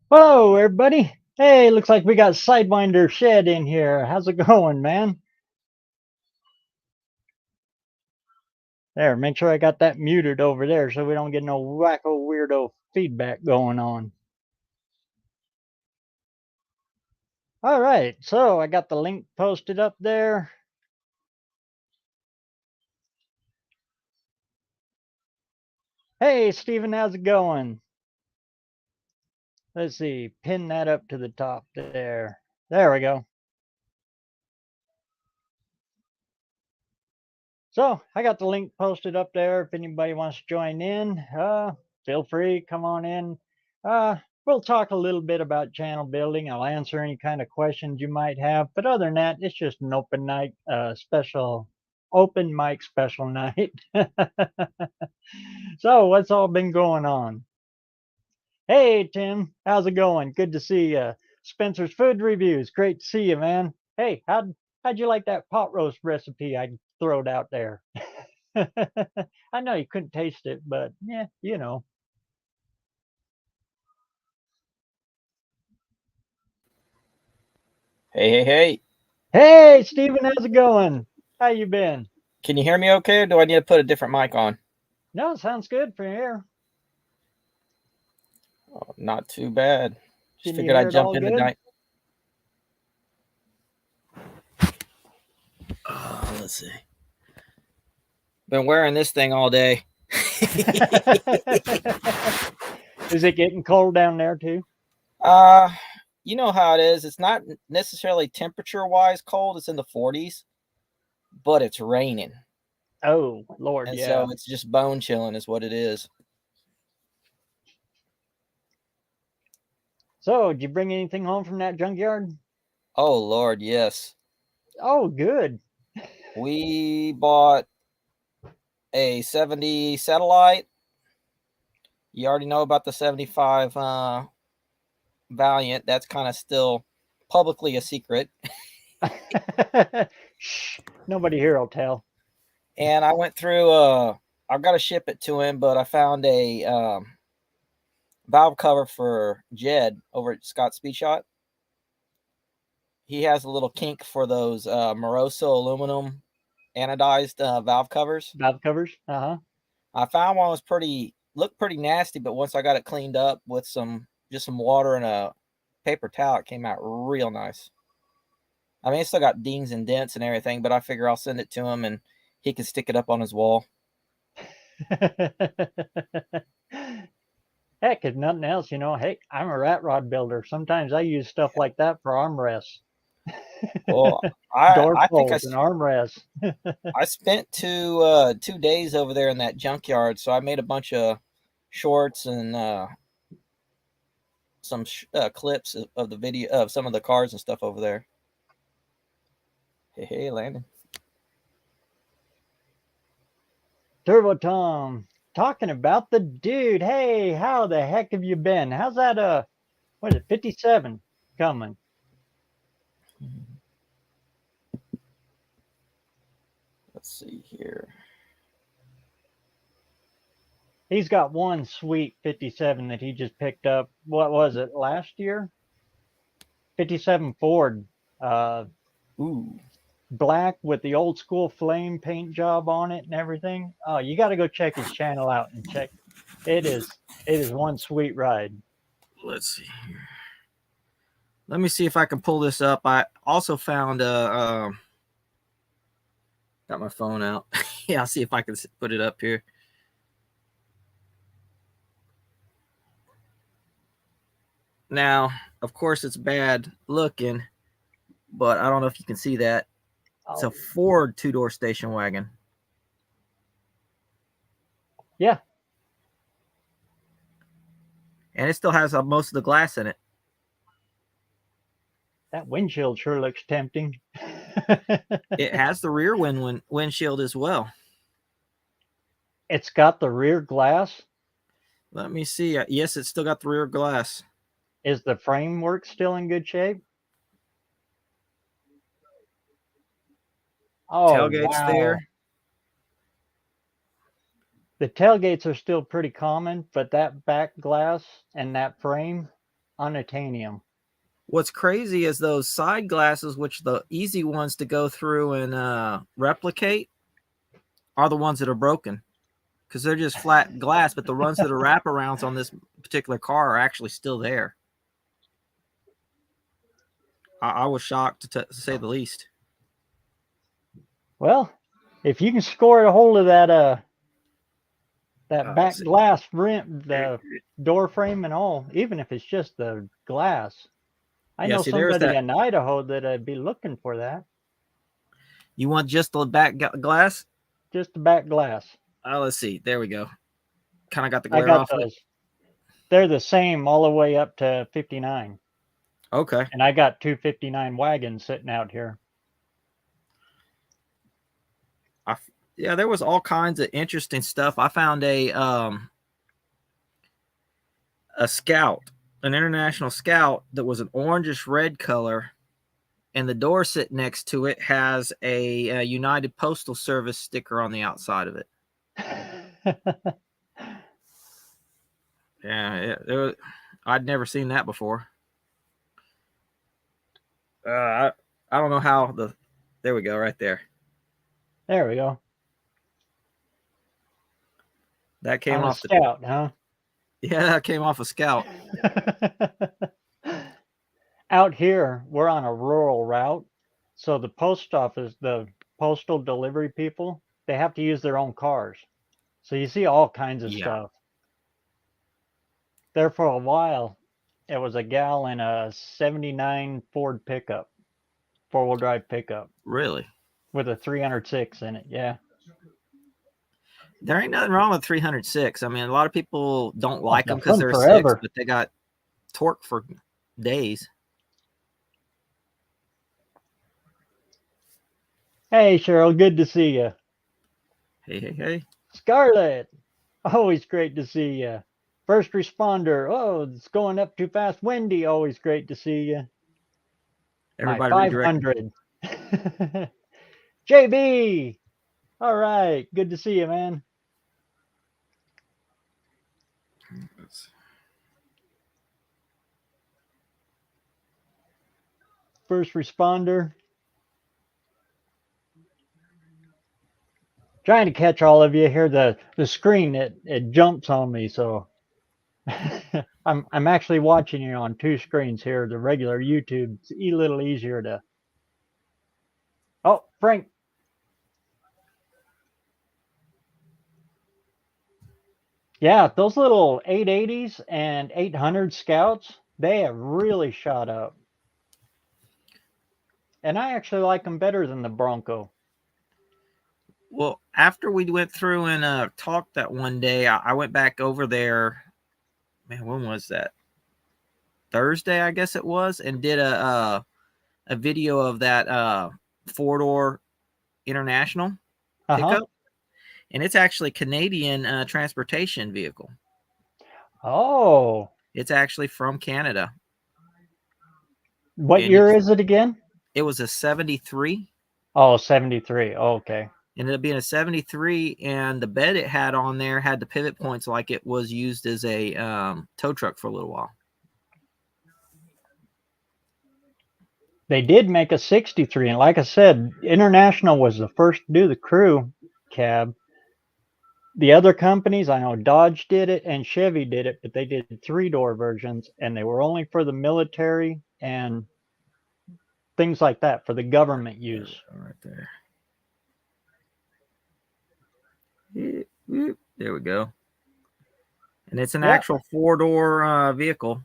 Hello, everybody. Hey, looks like we got Sidewinder Shed in here. How's it going, man? There, make sure I got that muted over there so we don't get no wacko weirdo feedback going on. All right, so I got the link posted up there. Hey, Steven, how's it going? Let's see, pin that up to the top there. There we go. So I got the link posted up there. If anybody wants to join in, feel free, come on in. We'll talk a little bit about channel building. I'll answer any kind of questions you might have. But other than that, it's just an open night, open mic special night. So what's all been going on? Hey, Tim, how's it going? Good to see you. Spencer's Food Reviews, great to see you, man. Hey, how'd you like that pot roast recipe I throwed out there? I know you couldn't taste it, but yeah, you know. Hey, hey, hey. Hey, Steven, how's it going? How you been? Can you hear me okay, or do I need to put a different mic on? No, sounds good for here. Oh, not too bad. Just Can you figured hear I'd it jump all in good? tonight. Let's see. Been wearing this thing all day. Is it getting cold down there too? uh, you know how it is. It's not necessarily temperature-wise cold. It's in the 40s, but it's raining. Oh, Lord, And yeah. so it's just bone chilling is what it is. So, did you bring anything home from that junkyard? Oh, Lord, yes. Oh, good. We bought a 70 satellite. You already know about the 75 Valiant. That's kind of still publicly a secret. Shh, nobody here will tell. And I went through. I've got to ship it to him, but I found a valve cover for Jed over at Scott Speed Shot. He has a little kink for those Moroso aluminum anodized valve covers. Valve covers? Uh-huh. I found one was looked pretty nasty, but once I got it cleaned up with some water and a paper towel, it came out real nice. I mean, it's still got dings and dents and everything, but I figure I'll send it to him and he can stick it up on his wall. Heck, if nothing else, hey, I'm a rat rod builder. Sometimes I use stuff like that for armrests, Well, I door I think pulls, and armrests. I spent 2 days over there in that junkyard, so I made a bunch of shorts and some clips of the video of some of the cars and stuff over there. Hey, Landon. Turbo Tom, talking about the dude. Hey, how the heck have you been? How's that, what is it, 57 coming? Let's see here. He's got one sweet 57 that he just picked up. What was it, last year? 57 Ford. Uh, Ooh, Black with the old school flame paint job on it and everything. Oh, you got to go check his channel out and check. It is one sweet ride. let's see here. Let me see if I can pull this up. I also found got my phone out. Yeah, I'll see if I can put it up here. Now, of course, it's bad looking, but I don't know if you can see that. It's a Oh, Ford two-door station wagon. yeah, And it still has most of the glass in it. that windshield sure looks tempting. It has the rear windshield as well. It's got the rear glass. Let me see. Yes, it's still got the rear glass. Is the framework still in good shape? Oh, Tailgate's wow. there. The tailgates are still pretty common, but that back glass and that frame, unobtainium. What's crazy is those side glasses, which the easy ones to go through and replicate, are the ones that are broken because they're just flat glass. But the ones that are wraparounds on this particular car are actually still there. I was shocked to say the least. Well, if you can score a hold of that back glass rim, the door frame and all, even if it's just the glass. I know somebody in Idaho that'd be looking for that. You want just the back glass? Just the back glass. Oh, let's see. There we go. Kind of got the I glare got off. those. They're the same all the way up to 59. Okay. And I got 259 wagons sitting out here. Yeah, there was all kinds of interesting stuff. I found a Scout, an International Scout that was an orangish red color, and the door sitting next to it has a United Postal Service sticker on the outside of it. Yeah, I'd never seen that before. I don't know how there we go, right there. There we go. That came off the Scout, huh? Yeah, that came off a Scout. Out here, we're on a rural route, so the post office, the postal delivery people, they have to use their own cars. So you see all kinds of stuff. There for a while, it was a gal in a 79 Ford pickup, four-wheel drive pickup. Really? With a 306 in it, yeah. There ain't nothing wrong with 306. I mean, a lot of people don't like them because they're forever. 6, but they got torque for days. Hey, Cheryl, good to see you. Hey. Scarlett, always great to see you. First responder, oh, it's going up too fast. Wendy, always great to see you. Everybody My 500. JB, all right, good to see you, man. First responder. Trying to catch all of you here. The screen it jumps on me, so I'm actually watching you on 2 screens here. The regular YouTube, it's a little easier to. Oh, Frank. Yeah, those little 880s and 800 Scouts, they have really shot up. And I actually like them better than the Bronco. Well, after we went through and talked that one day, I went back over there. Man, when was that? Thursday, I guess it was, and did a video of that 4-door International pickup. And it's actually Canadian transportation vehicle. Oh. It's actually from Canada. What year is it again? It was a 73. Oh, 73. Oh, okay. Ended up being a 73, and the bed it had on there had the pivot points like it was used as a tow truck for a little while. They did make a 63, and like I said, International was the first to do the crew cab. The other companies, I know Dodge did it and Chevy did it, but they did 3-door versions, and they were only for the military and things like that, for the government use. Right there. There we go. And it's an actual 4-door vehicle.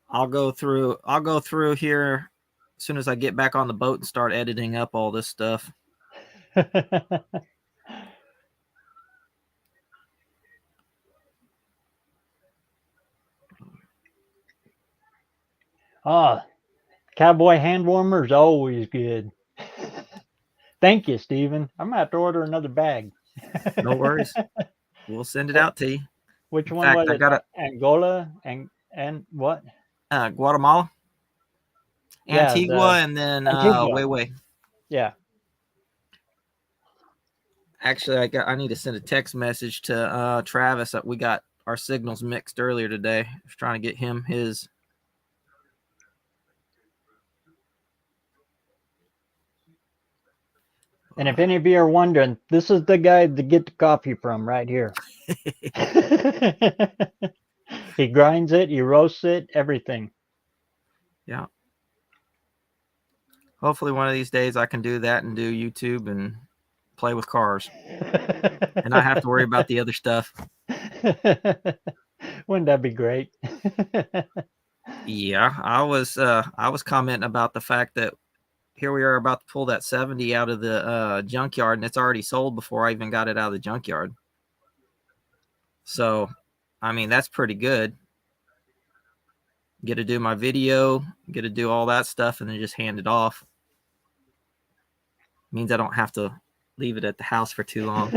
I'll go through here as soon as I get back on the boat and start editing up all this stuff. Cowboy hand warmer is always good. Thank you, Steven. I'm going to have to order another bag. No worries. We'll send it out to you. Which one was it? Angola and what? Guatemala. Antigua, and then Antigua. Way. Yeah. Actually, I need to send a text message to Travis. We got our signals mixed earlier today. I was trying to get him his. And if any of you are wondering, this is the guy to get the coffee from right here. He grinds it, he roasts it, everything. Yeah. Hopefully one of these days I can do that and do YouTube and play with cars. And not have to worry about the other stuff. Wouldn't that be great? Yeah, I was commenting about the fact that here we are about to pull that 70 out of the junkyard, and it's already sold before I even got it out of the junkyard. So, I mean, that's pretty good. Get to do my video, get to do all that stuff, and then just hand it off. Means I don't have to leave it at the house for too long.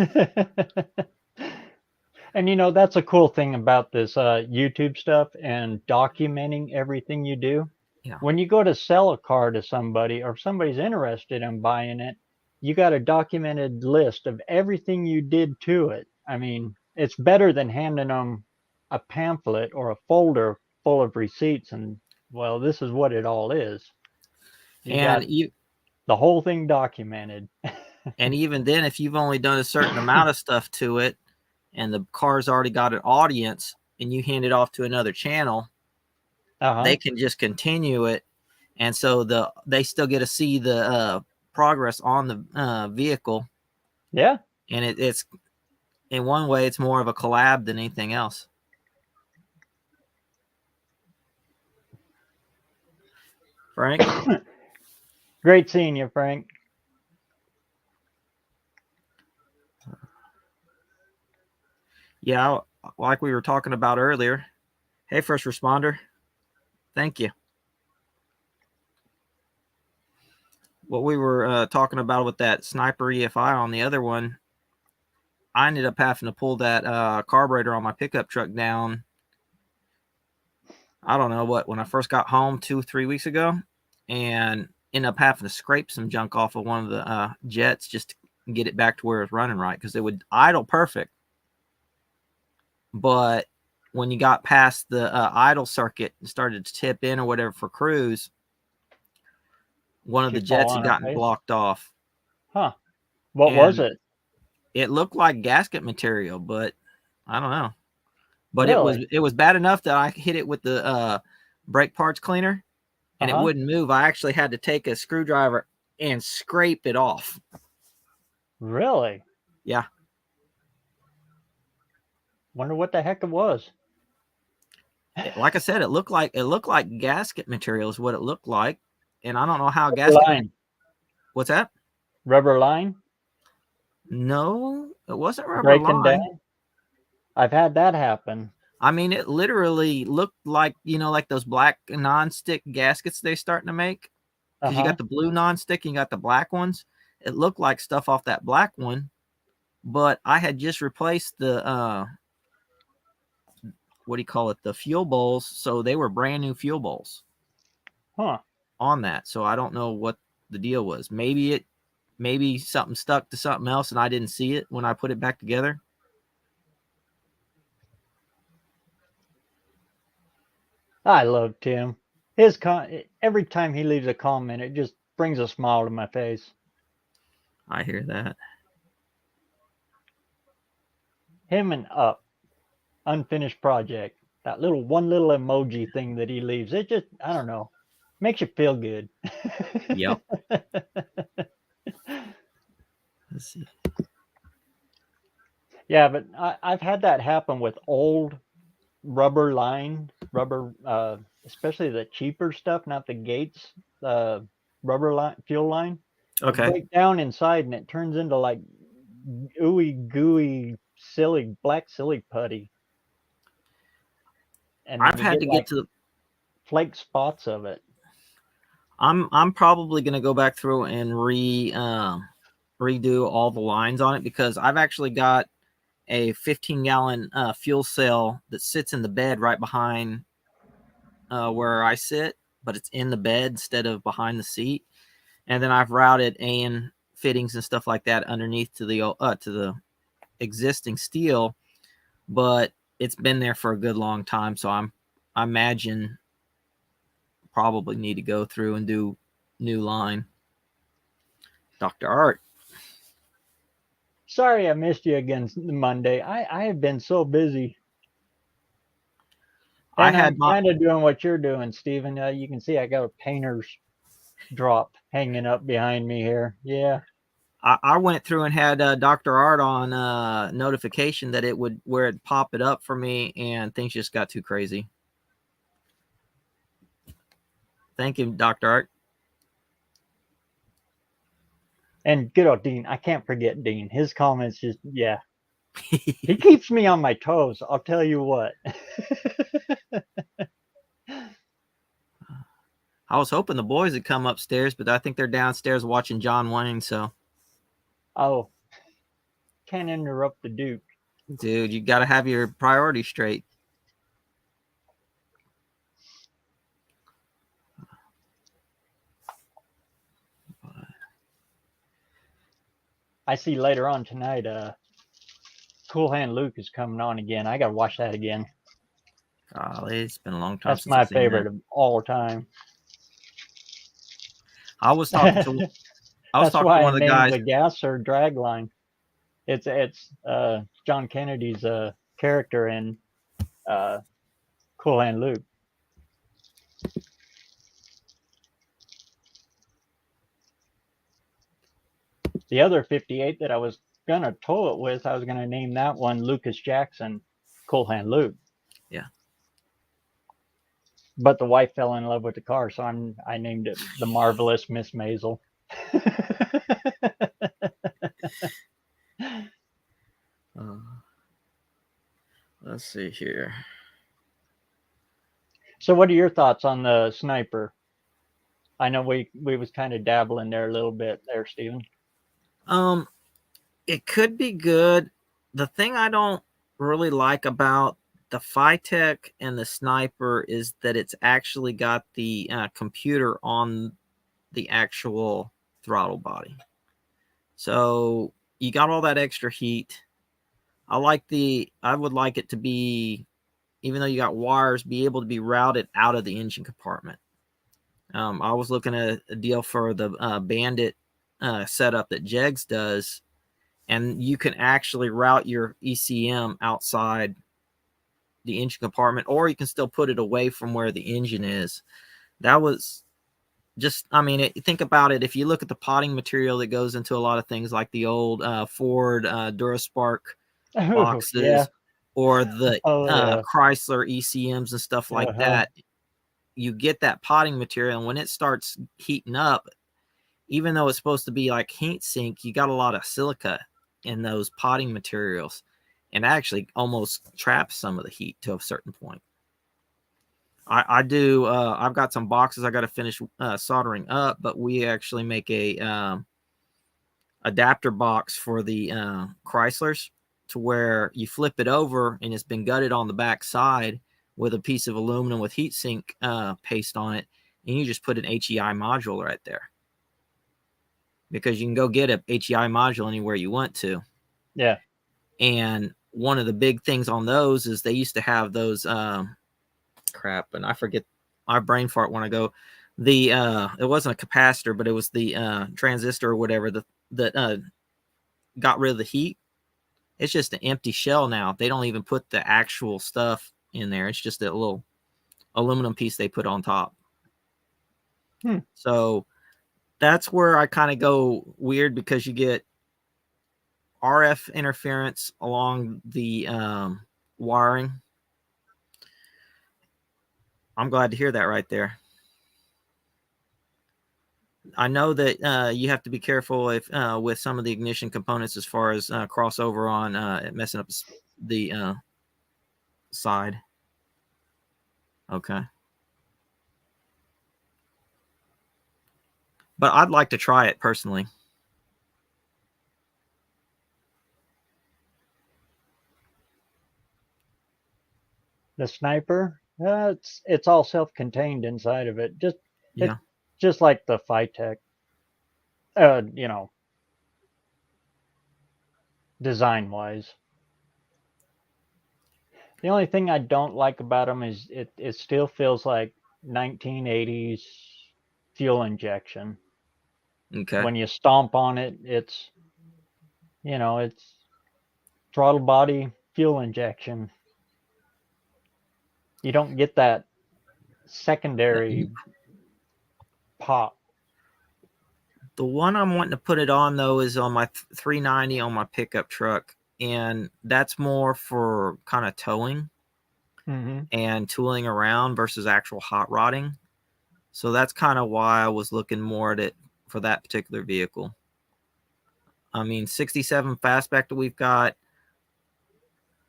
And you know, that's a cool thing about this YouTube stuff and documenting everything you do. Yeah. When you go to sell a car to somebody, or if somebody's interested in buying it, you got a documented list of everything you did to it. I mean, it's better than handing them a pamphlet or a folder full of receipts and, well, this is what it all is. You got the whole thing documented. And even then, if you've only done a certain amount of stuff to it and the car's already got an audience and you hand it off to another channel, they can just continue it. And so they still get to see the progress on the vehicle. Yeah. And it's in one way, it's more of a collab than anything else. Frank? Great seeing you, Frank. Yeah, like we were talking about earlier. Hey, first responder. Thank you. What we were talking about with that Sniper EFI on the other one, I ended up having to pull that carburetor on my pickup truck down. I don't know when I first got home 2-3 weeks ago, and ended up having to scrape some junk off of one of the jets just to get it back to where it's running right, because it would idle perfect. But when you got past the idle circuit and started to tip in or whatever for cruise, one of the jets had gotten blocked off. Huh. What was it? It looked like gasket material, but I don't know. But really? it was bad enough that I hit it with the brake parts cleaner, and it wouldn't move. I actually had to take a screwdriver and scrape it off. Really? Yeah. Wonder what the heck it was. Like I said, it looked like gasket material is what it looked like, and I don't know how rubber gasket. Line. What's that? Rubber line? No, it wasn't rubber Breaking line. down? I've had that happen. I mean, it literally looked like, like those black non-stick gaskets they're starting to make. Because you got the blue non-stick and you got the black ones. It looked like stuff off that black one, but I had just replaced the what do you call it? The fuel bowls. So they were brand new fuel bowls. On that. So I don't know what the deal was. Maybe something stuck to something else and I didn't see it when I put it back together. I love Tim. Every time he leaves a comment, it just brings a smile to my face. I hear that. Him and Up, unfinished project. That one little emoji thing that he leaves, it just, I don't know, makes you feel good. Yep. Let's see. Yeah, but I've had that happen with old rubber, especially the cheaper stuff, not the Gates rubber line, fuel line. Okay. Break down inside and it turns into like ooey gooey black silly putty. And I've had to get to the flake spots of it. I'm probably gonna go back through and redo all the lines on it, because I've actually got a 15-gallon fuel cell that sits in the bed right behind where I sit, but it's in the bed instead of behind the seat. And then I've routed and fittings and stuff like that underneath to the existing steel, but it's been there for a good long time. So I imagine probably need to go through and do new line. Dr. Art. Sorry I missed you again Monday. I have been so busy. And I'm kind of doing what you're doing, Stephen. You can see I got a painter's drop hanging up behind me here. Yeah. I went through and had Dr. Art on notification that it would where it pop it up for me, and things just got too crazy. Thank you, Dr. Art. And good old Dean. I can't forget Dean. His comments just, yeah. He keeps me on my toes. I'll tell you what. I was hoping the boys would come upstairs, but I think they're downstairs watching John Wayne, so. Oh, can't interrupt the Duke. Dude, you got to have your priorities straight. I see later on tonight, Cool Hand Luke is coming on again. I got to watch that again. Golly, it's been a long time. That's my favorite of all time. I was talking to one of the guys. The gas or drag line. It's John Kennedy's character in Cool Hand Luke. The other 58 that I was gonna tow it with, I was gonna name that one Lucas Jackson, Cool Hand Luke. Yeah. But the wife fell in love with the car, so I named it the Marvelous Miss Maisel. Let's see here. So what are your thoughts on the sniper? I know we was kind of dabbling there a little bit there, Stephen. It could be good. The thing I don't really like about the Phytech and the sniper is that it's actually got the computer on the actual throttle body. So you got all that extra heat. I would like it to be, even though you got wires, be able to be routed out of the engine compartment. I was looking at a deal for the Bandit setup that Jegs does, and you can actually route your ECM outside the engine compartment, or you can still put it away from where the engine is. That was just, think about it. If you look at the potting material that goes into a lot of things like the old Ford Duraspark boxes, yeah. or the Chrysler ECMs and stuff like that, you get that potting material, and when it starts heating up, even though it's supposed to be like heat sink, you got a lot of silica in those potting materials, and actually almost traps some of the heat to a certain point. I've got some boxes I got to finish soldering up, but we actually make a adapter box for the Chryslers, to where you flip it over and it's been gutted on the back side with a piece of aluminum with heatsink paste on it, and you just put an HEI module right there, because you can go get a HEI module anywhere you want to. Yeah. And one of the big things on those is they used to have those crap, and I forget, my brain fart when I go, it wasn't a capacitor, but it was the transistor or whatever that got rid of the heat. It's just an empty shell now. They don't even put the actual stuff in there. It's just a little aluminum piece they put on top. So that's where I kind of go weird, because you get RF interference along the wiring. I'm glad to hear that right there. I know that you have to be careful with some of the ignition components as far as crossover on messing up the side. Okay. But I'd like to try it personally. The sniper, it's all self-contained inside of it. Just yeah, just like the Phytech. design wise. The only thing I don't like about them is it still feels like 1980s fuel injection. Okay. When you stomp on it, it's it's throttle body fuel injection. You don't get that secondary pop. The one I'm wanting to put it on though is on my 390 on my pickup truck, and that's more for kind of towing and tooling around versus actual hot rodding. So that's kind of why I was looking more at it for that particular vehicle. I mean, 67 fastback that we've got,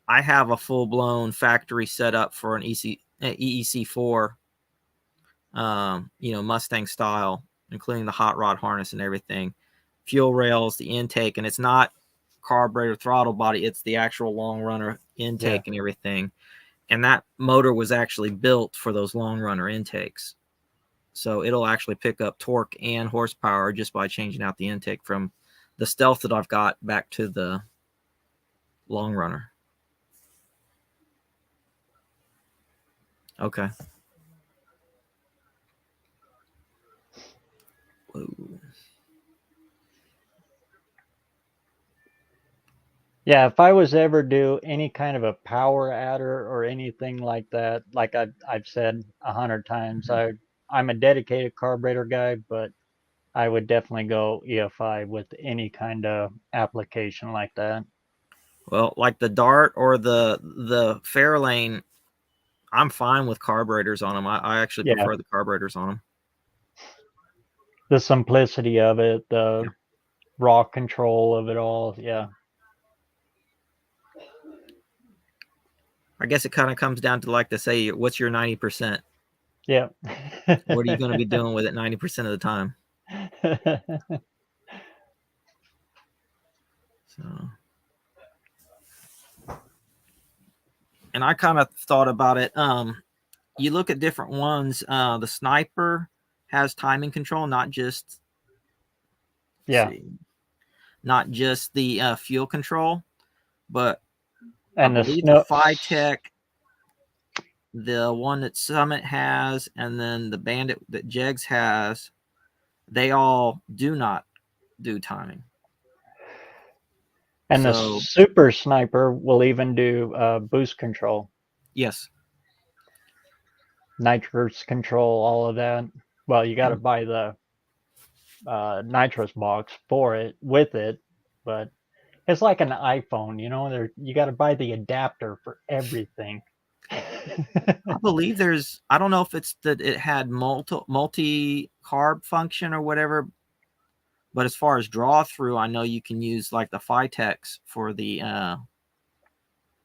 I have a full-blown factory setup for an EEC4, Mustang style, including the hot rod harness and everything, fuel rails, the intake, and it's not carburetor throttle body, it's the actual long runner intake and everything. And that motor was actually built for those long runner intakes. So it'll actually pick up torque and horsepower just by changing out the intake from the Stealth that I've got back to the long runner. Okay. Whoa. Yeah, if I was ever do any kind of a power adder or anything like that, like I've said 100 times, I'm a dedicated carburetor guy, but I would definitely go EFI with any kind of application like that. Well, like the Dart or the Fairlane, I'm fine with carburetors on them. I actually prefer the carburetors on them. The simplicity of it, the raw control of it all, yeah. I guess it kind of comes down to, like to say, what's your 90%? Yeah. What are you going to be doing with it 90% of the time? So, and I kind of thought about it. You look at different ones. The Sniper has timing control, not just not just the fuel control, but and I believe the Phytech, the one that Summit has, and then the Bandit that Jegs has, they all do not do timing. And the Super Sniper will even do boost control. Yes. Nitrous control, all of that. Well, you got to buy the nitrous box for it, with it, but it's like an iPhone, you got to buy the adapter for everything. I believe I don't know if it's that it had multi carb function or whatever, but as far as draw through, I know you can use like the Phytex for the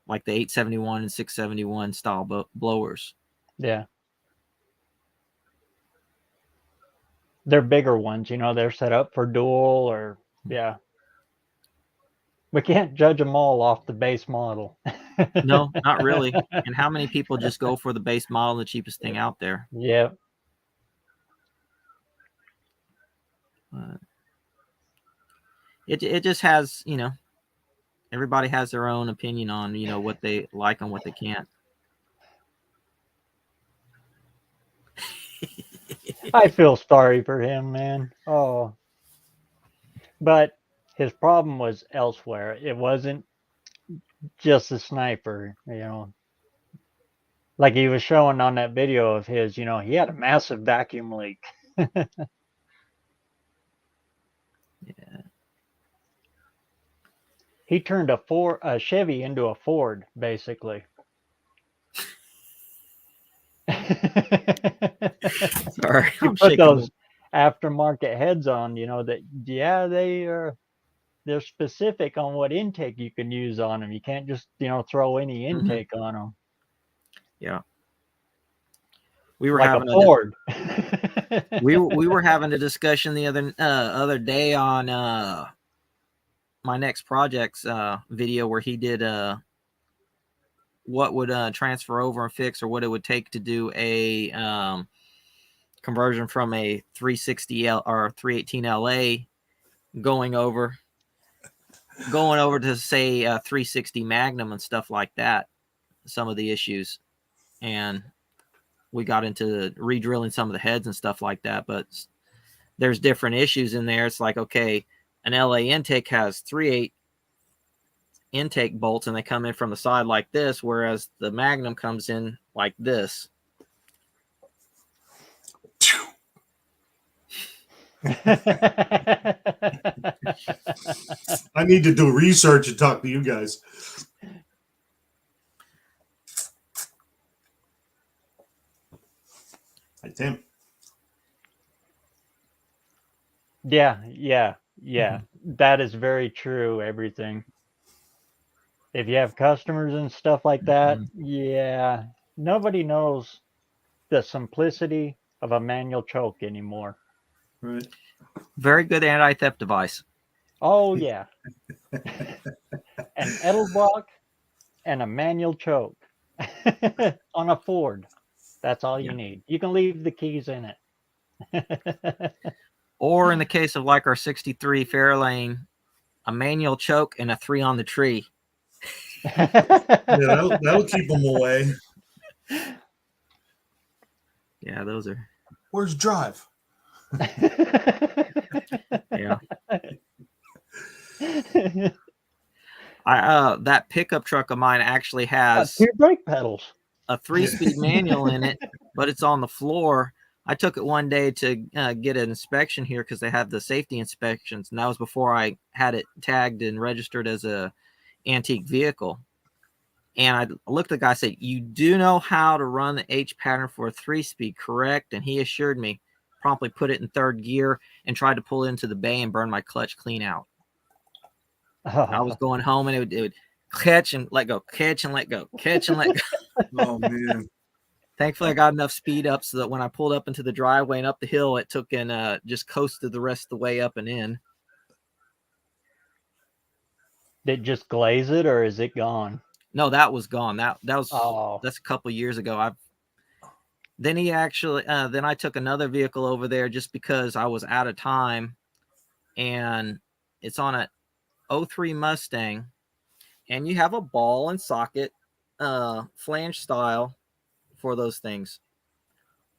like the 871 and 671 style blowers. Yeah. They're bigger ones, they're set up for dual or, yeah. We can't judge them all off the base model. No, not really. And how many people just go for the base model, the cheapest thing out there? Yeah. It just has, everybody has their own opinion on, what they like and what they can't. I feel sorry for him, man. Oh. But his problem was elsewhere. It wasn't just the Sniper, Like he was showing on that video of his, he had a massive vacuum leak. Yeah. He turned a Chevy into a Ford, basically. Sorry, You put those aftermarket heads on, they're specific on what intake you can use on them. You can't just, throw any intake on them. Yeah. We were like having a Ford. we were having a discussion the other day on my next project's video where he did what would transfer over and fix, or what it would take to do a conversion from a 360L or 318 LA going over. going over to say 360 Magnum and stuff like that, some of the issues, and we got into re-drilling some of the heads and stuff like that. But there's different issues in there. It's like, okay, an LA intake has 3/8 intake bolts and they come in from the side like this, whereas the Magnum comes in like this. I need to do research and talk to you guys. Hi, Tim. Yeah. That is very true. Everything. If you have customers and stuff like that, yeah, nobody knows the simplicity of a manual choke anymore. Right. Very good anti-theft device. Oh yeah. An Edelbrock and a manual choke on a Ford. That's all you need. You can leave the keys in it. Or in the case of like our 63 Fairlane, a manual choke and a 3 on the tree. Yeah, that'll keep them away. Yeah, those are. Where's drive? Yeah. That pickup truck of mine actually has 2 brake pedals, a 3-speed manual in it, but it's on the floor. I took it one day to get an inspection here because they have the safety inspections, and that was before I had it tagged and registered as a antique vehicle. And I looked at the guy, said, "You do know how to run the H pattern for a 3-speed, correct?" And he assured me. Promptly put it in 3rd gear and tried to pull it into the bay and burn my clutch clean out. I was going home and it would catch and let go, catch and let go, catch and let go. Oh man. Thankfully, I got enough speed up so that when I pulled up into the driveway and up the hill, it took and just coasted the rest of the way up and in. Did it just glaze it, or is it gone? No, that was gone. That's a couple of years ago. Then he actually then I took another vehicle over there just because I was out of time, and it's on a 03 Mustang, and you have a ball and socket flange style for those things.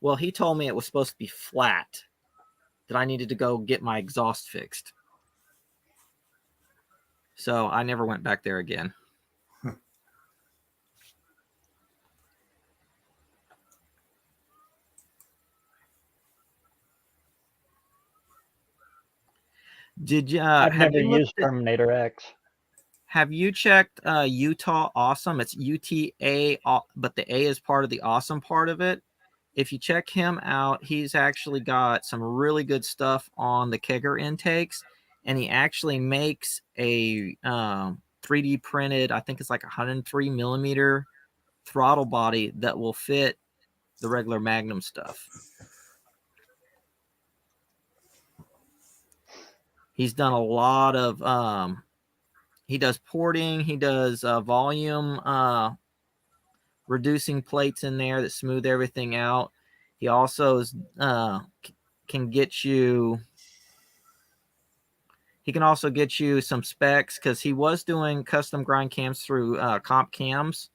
Well, he told me it was supposed to be flat, that I needed to go get my exhaust fixed. So I never went back there again. Did you? I've never used Terminator X. Have you checked Utah Awesome? It's UTA, but the A is part of the awesome part of it. If you check him out, he's actually got some really good stuff on the kegger intakes, and he actually makes a 3D printed, I think it's like 103 millimeter throttle body that will fit the regular Magnum stuff. He's done a lot of he does porting, he does volume reducing plates in there that smooth everything out. He also is, can get you. He can also get you some specs because he was doing custom grind cams through Comp Cams,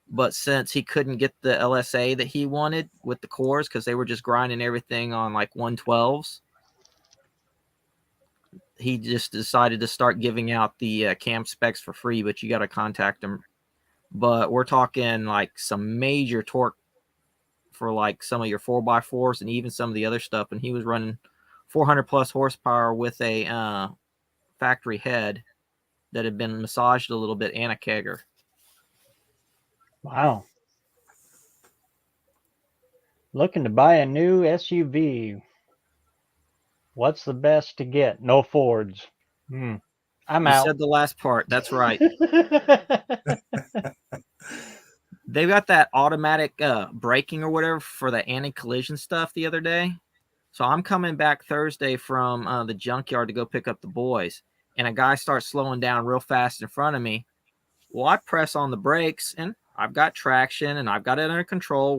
but since he couldn't get the LSA that he wanted with the cores because they were just grinding everything on like 112s, he just decided to start giving out the cam specs for free, but you got to contact him. But we're talking like some major torque for like some of your 4x4s and even some of the other stuff. And he was running 400 plus horsepower with a factory head that had been massaged a little bit and a kegger. Wow. Looking to buy a new SUV. What's the best to get? No Fords. I'm out. You said the last part. That's right. They've got that automatic braking or whatever for the anti-collision stuff the other day. So I'm coming back Thursday from the junkyard to go pick up the boys. And a guy starts slowing down real fast in front of me. Well, I press on the brakes and I've got traction and I've got it under control.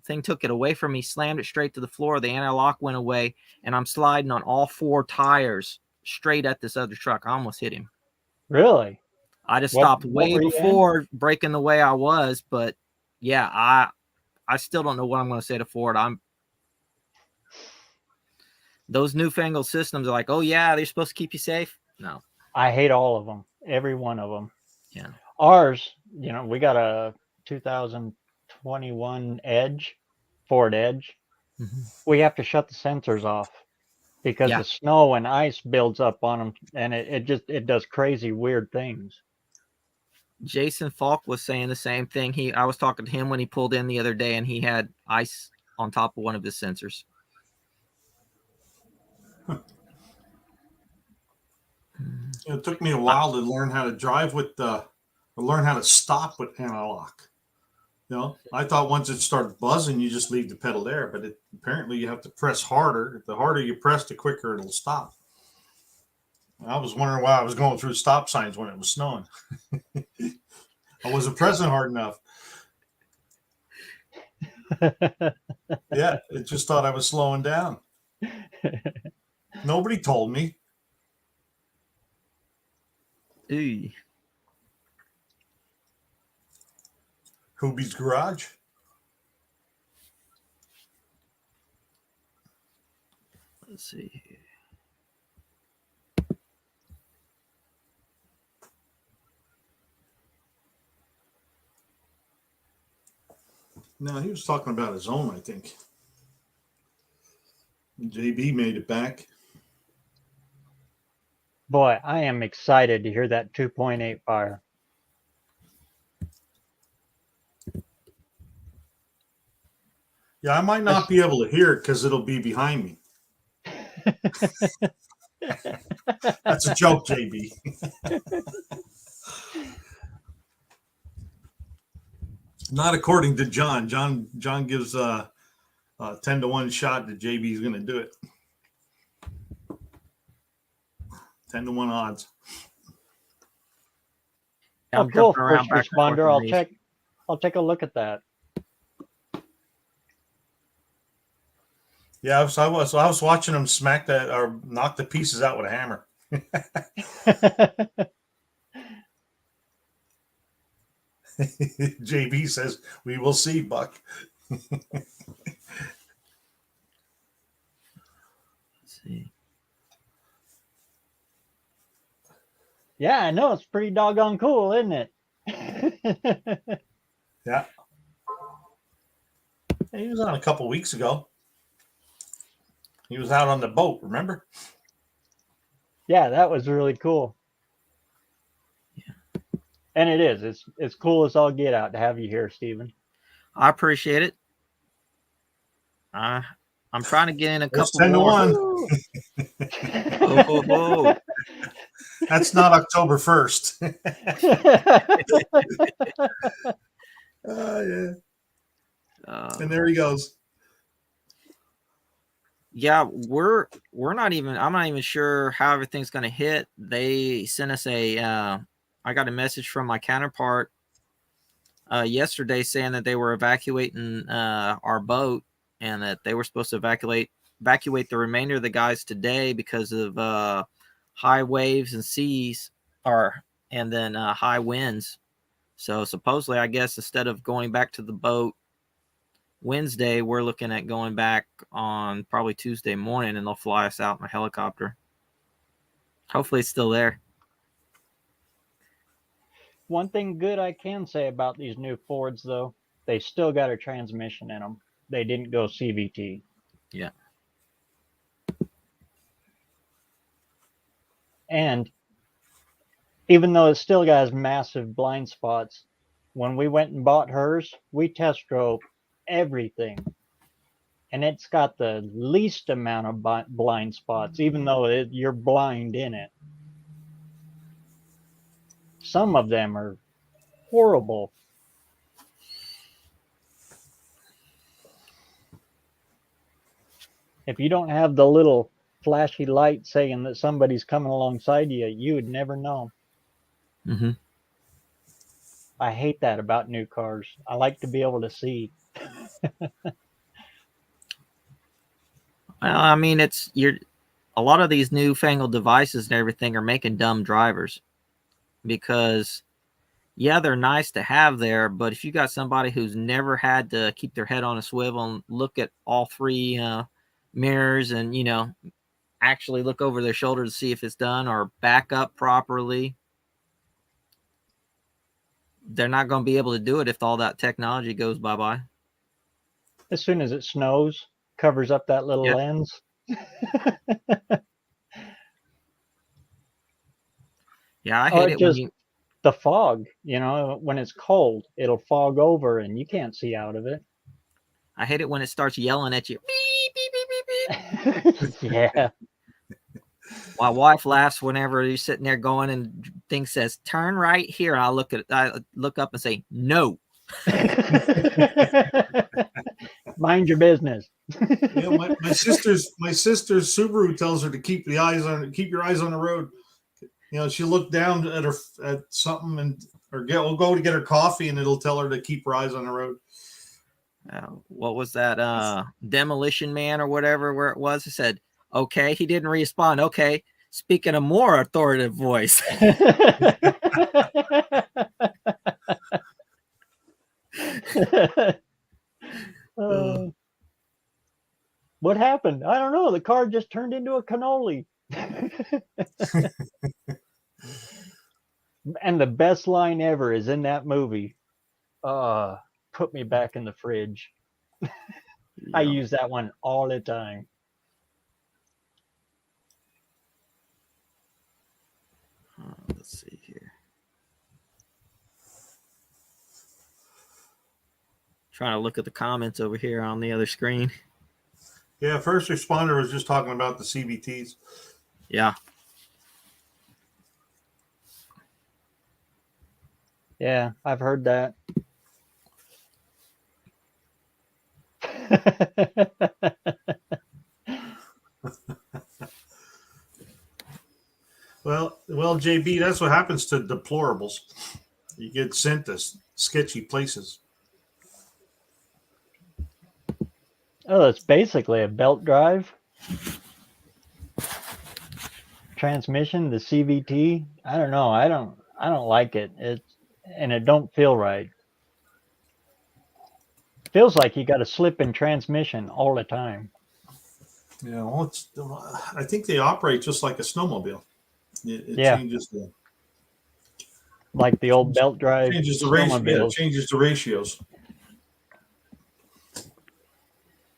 Thing took it away from me, slammed it straight to the floor. The anti-lock went away and I'm sliding on all 4 tires straight at this other truck. I almost hit him. Really? I just What- stopped what way were you in? before braking the way I was, but yeah, I still don't know what I'm going to say to Ford. Those newfangled systems are like, oh yeah, they're supposed to keep you safe. No. I hate all of them, every one of them. Yeah. Ours, we got a 2021 Edge, Ford Edge. We have to shut the sensors off because Yeah. the snow and ice builds up on them, and it does crazy weird things. Jason Falk was saying the same thing. I was talking to him when he pulled in the other day, and he had ice on top of one of his sensors. It took me a while to learn how to drive learn how to stop with anti-lock. I thought once it started buzzing, you just leave the pedal there, but apparently you have to press harder. The harder you press, the quicker it'll stop. I was wondering why I was going through stop signs when it was snowing. I wasn't pressing hard enough. Yeah, it just thought I was slowing down. Nobody told me. Ooh. Hoobie's Garage. Let's see here. No, he was talking about his own, I think. JB made it back. Boy, I am excited to hear that 2.8 fire. Yeah, I might not be able to hear it because it'll be behind me. That's a joke, JB. Not according to John. John gives a 10-to-1 shot that JB is going to do it. 10-to-1 odds. Oh, I'm cool. jumping around First back and forth responder. on these. I'll take a look at that. Yeah, I was watching him smack that or knock the pieces out with a hammer. JB says, "We will see, Buck." Let's see. Yeah, I know. It's pretty doggone cool, isn't it? Yeah. He was on a couple weeks ago. He was out on the boat, remember? Yeah, that was really cool. Yeah. And it is. It's cool as all get out to have you here, Stephen. I appreciate it. I'm trying to get in a It's couple more. 10-to-1. Oh. That's not October 1st. Yeah. And there he goes. Yeah, we're not even. I'm not even sure how everything's going to hit. They sent us I got a message from my counterpart yesterday saying that they were evacuating our boat and that they were supposed to evacuate the remainder of the guys today because of high waves and seas, and then high winds. So supposedly, I guess instead of going back to the boat Wednesday, we're looking at going back on probably Tuesday morning, and they'll fly us out in a helicopter. Hopefully it's still there. One thing good I can say about these new Fords, though, they still got a transmission in them. They didn't go CVT. Yeah. And even though it still has massive blind spots, when we went and bought hers, we test drove everything. And it's got the least amount of blind spots, even though you're blind in it. Some of them are horrible. If you don't have the little flashy light saying that somebody's coming alongside you, you would never know. Mm-hmm. I hate that about new cars. I like to be able to see. Well, I mean, a lot of these newfangled devices and everything are making dumb drivers, because yeah, they're nice to have there, but if you got somebody who's never had to keep their head on a swivel and look at all three mirrors and, you know, actually look over their shoulder to see if it's done or back up properly, they're not going to be able to do it if all that technology goes bye-bye. As soon as it snows, covers up that little Yep. lens. Yeah, I Or hate it when just you... the fog, you know, when it's cold, it'll fog over and you can't see out of it. I hate it when it starts yelling at you. Beep, beep, beep, beep, beep. Yeah. My wife laughs whenever you're sitting there going and thing says, turn right here. I look up and say, no. Mind your business. Yeah, my sister's Subaru tells her to keep your eyes on the road. You know, she looked down at something we'll go to get her coffee, and it'll tell her to keep her eyes on the road. What was that? Demolition Man or whatever, where it was? He said, okay. He didn't respond. Okay. Speaking a more authoritative voice. What happened? I don't know. The car just turned into a cannoli. And the best line ever is in that movie. Put me back in the fridge. Yeah. I use that one all the time. Let's see here. Trying to look at the comments over here on the other screen. Yeah, first responder was just talking about the CVTs. Yeah. Yeah, I've heard that. Well, JB, that's what happens to deplorables. You get sent to sketchy places. Oh, it's basically a belt drive. Transmission, the CVT. I don't know. I don't like it. It don't feel right. Feels like you got a slip in transmission all the time. Yeah, well, I think they operate just like a snowmobile. It changes like the old belt drive. Changes the ratio. Yeah, changes the ratios.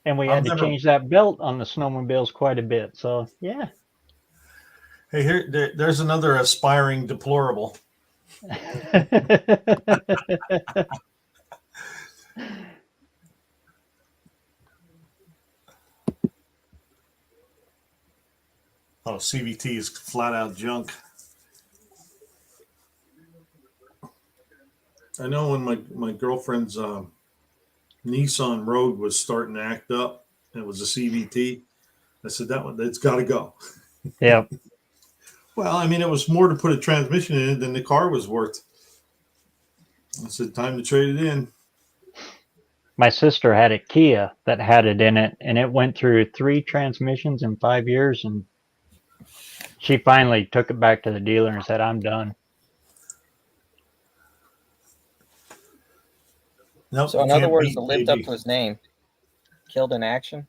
And we had to change that belt on the snowmobiles quite a bit. So yeah. Hey, there's another aspiring deplorable. Oh, CVT is flat out junk. I know when my girlfriend's Nissan Rogue was starting to act up, it was a CVT. I said it's got to go. Yeah. Well, I mean, it was more to put a transmission in it than the car was worth. I said, time to trade it in. My sister had a Kia that had it in it, and it went through 3 transmissions in 5 years, and she finally took it back to the dealer and said, I'm done. Nope, so in other words, it lived up to his name. Killed in action.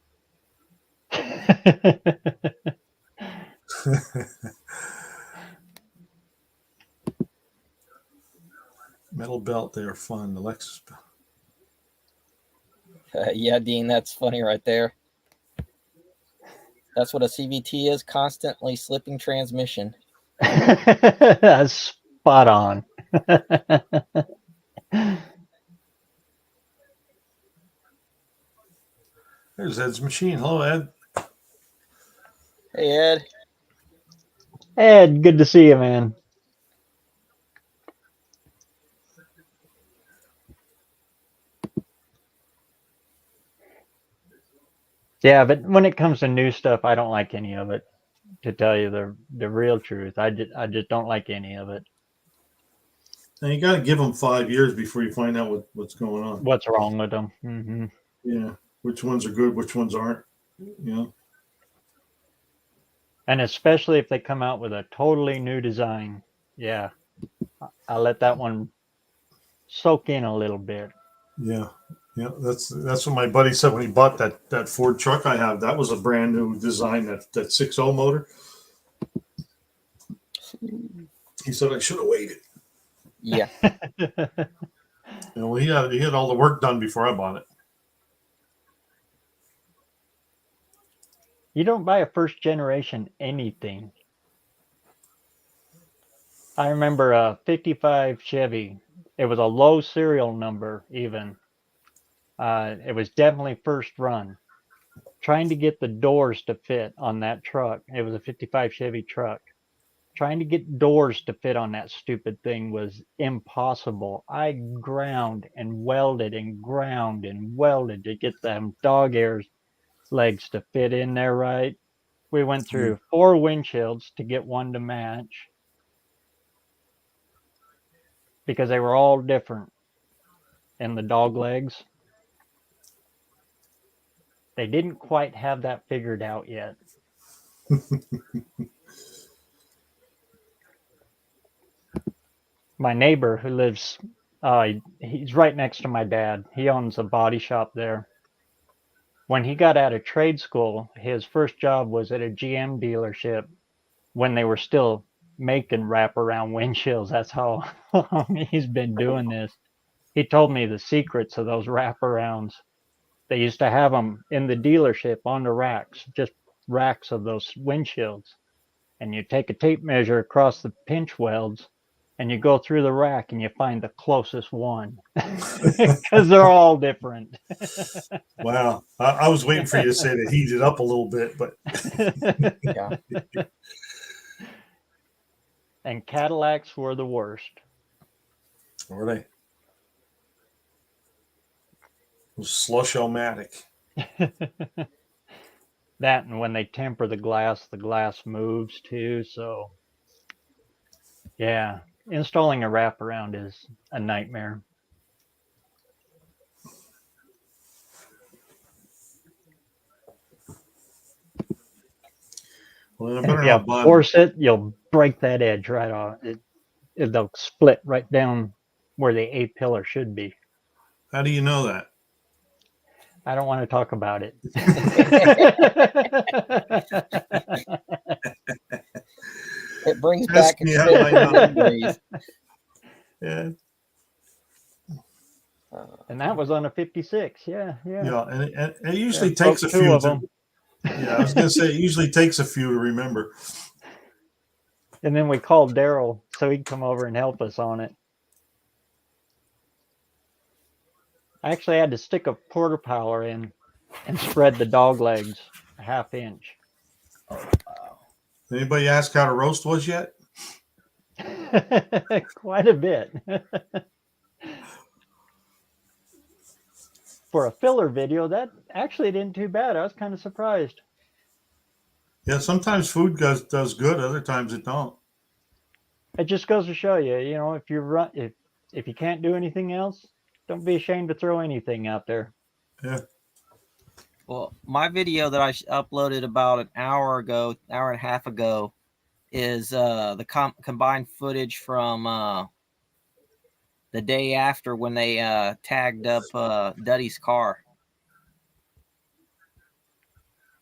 Metal belt, they are fun. The Lexus belt. Yeah, Dean, that's funny right there. That's what a CVT is, constantly slipping transmission. Spot on. There's Ed's machine. Hello, Ed. Hey, Ed. Ed, good to see you, man. Yeah, but when it comes to new stuff, I don't like any of it. To tell you the real truth, I just don't like any of it. Now you got to give them 5 years before you find out what's going on. What's wrong with them? Mm-hmm. Yeah, which ones are good, which ones aren't. You know. And especially if they come out with a totally new design. Yeah. I'll let that one soak in a little bit. Yeah. Yeah, that's what my buddy said when he bought that Ford truck I have. That was a brand new design, that 6.0 motor. He said I should have waited. Yeah. He had all the work done before I bought it. You don't buy a first generation anything. I remember a 55 Chevy. It was a low serial number even. It was definitely first run. Trying to get the doors to fit on that truck. It was a 55 Chevy truck. Trying to get doors to fit on that stupid thing was impossible. I ground and welded and ground and welded to get them dog ears legs to fit in there right. We went through 4 windshields to get one to match because they were all different in the dog legs. They didn't quite have that figured out yet. My neighbor who lives, he's right next to my dad. He owns a body shop there. When he got out of trade school, his first job was at a GM dealership when they were still making wraparound windshields. That's how long he's been doing this. He told me the secrets of those wraparounds. They used to have them in the dealership on the racks, just racks of those windshields. And you take a tape measure across the pinch welds and you go through the rack and you find the closest one because they're all different. Wow. I was waiting for you to say that heated up a little bit, but Yeah. And Cadillacs were the worst. were they? It was Slush-O-Matic. That, and when they temper the glass moves too. So, yeah, installing a wraparound is a nightmare. Well, And if you force it, you'll break that edge right off. It'll split right down where the A pillar should be. How do you know that? I don't want to talk about it. It brings back memories. Yeah. And that was on a 56. Yeah. Yeah, and it usually takes a few of them. Yeah, I was going to say it usually takes a few to remember. And then we called Daryl so he'd come over and help us on it. I actually had to stick a quarter power in and spread the dog legs a ½ inch. Oh, wow. Anybody ask how the roast was yet? Quite a bit. For a filler video, that actually didn't too bad. I was kind of surprised. Yeah, sometimes food does good, other times it don't. It just goes to show you, if you can't do anything else, don't be ashamed to throw anything out there. Yeah. Well, my video that I uploaded about an hour and a half ago, is the combined footage from the day after when they tagged up Duddy's car.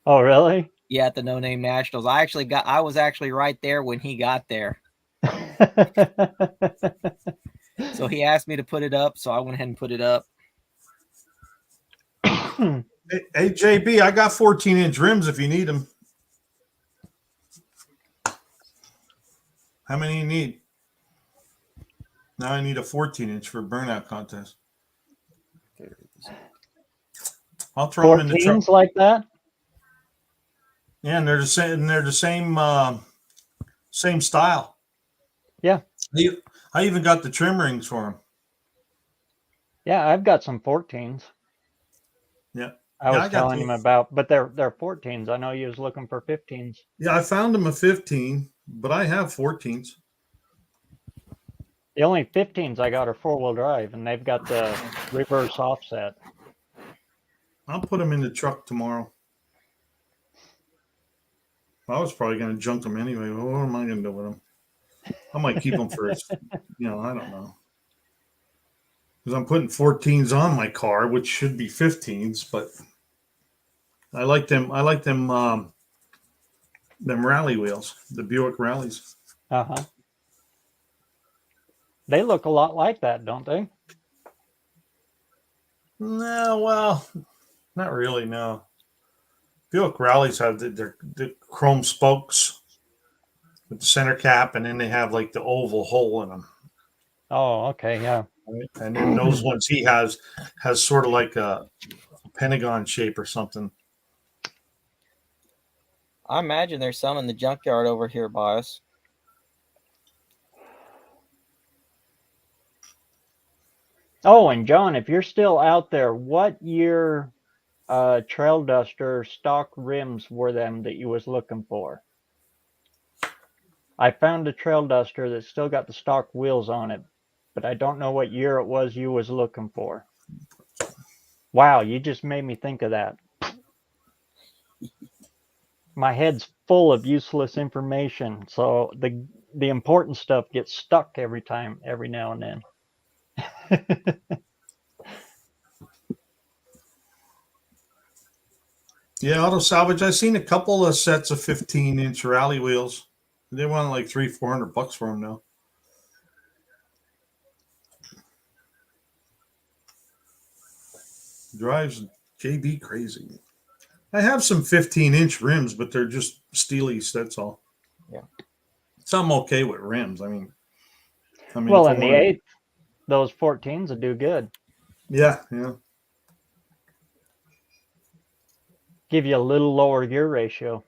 Oh, really? Yeah, at the No Name Nationals. I was actually right there when he got there. So he asked me to put it up, so I went ahead and put it up. Hey, JB, I got 14-inch rims if you need them. How many you need? Now I need a 14-inch for a burnout contest. I'll throw them in the truck. Like that? Yeah, and they're the same same style. Yeah. I even got the trim rings for them. Yeah, I've got some 14s. Yeah. I was telling him about, but they're 14s. I know you was looking for 15s. Yeah, I found them a 15, but I have 14s. The only 15s I got are 4-wheel drive, and they've got the reverse offset. I'll put them in the truck tomorrow. I was probably going to junk them anyway. Well, what am I going to do with them? I might keep them for, I don't know. Because I'm putting 14s on my car, which should be 15s, but I like them. I like them rally wheels, the Buick rallies. Uh-huh. They look a lot like that, don't they? No, well, not really. No, Buick rallies have the chrome spokes with the center cap, and then they have like the oval hole in them. Oh, okay, yeah. Right? And then those ones he has sort of like a pentagon shape or something. I imagine there's some in the junkyard over here by us. Oh, and John, if you're still out there, what year Trail Duster stock rims were them that you was looking for? I found a Trail Duster that's still got the stock wheels on it, but I don't know what year it was you was looking for. Wow, you just made me think of that. My head's full of useless information, so the important stuff gets stuck every now and then. Yeah, auto salvage. I've seen a couple of sets of 15-inch rally wheels. They want like $300-400 for them now. Drives JB crazy. I have some 15-inch rims, but they're just steelies. That's all. Yeah. So I'm okay with rims. I mean, Well, in the 8th, those 14s will do good. Yeah. Give you a little lower gear ratio.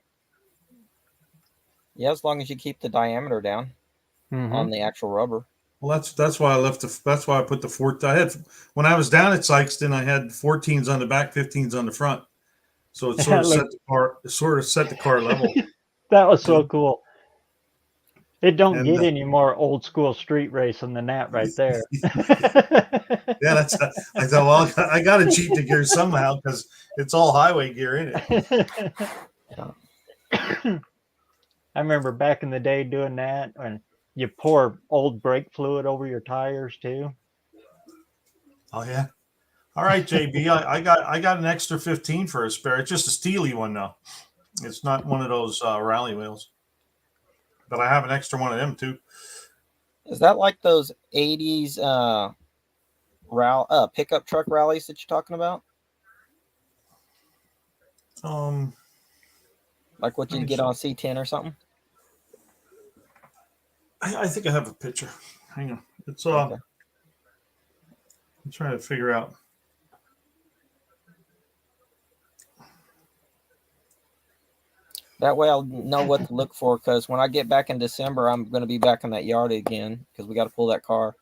Yeah, as long as you keep the diameter down on the actual rubber. Well, that's why I left that's why I put the 4. I had when I was down at Sykeston, I had 14s on the back, 15s on the front. So it sort of set the car level. That was so cool. It don't get any more old school street racing than that right there. Yeah, I thought, well, I got to cheat the gear somehow because it's all highway gear in it. I remember back in the day doing that, and you pour old brake fluid over your tires too. Oh yeah. All right, JB, I got an extra 15 for a spare. It's just a steely one though. It's not one of those rally wheels, but I have an extra one of them too. Is that like those 80s pickup truck rallies that you're talking about? Like what you get on C10 or something? I think I have a picture. Hang on. It's okay. I'm trying to figure out. That way I'll know what to look for, because when I get back in December, I'm going to be back in that yard again because we got to pull that car.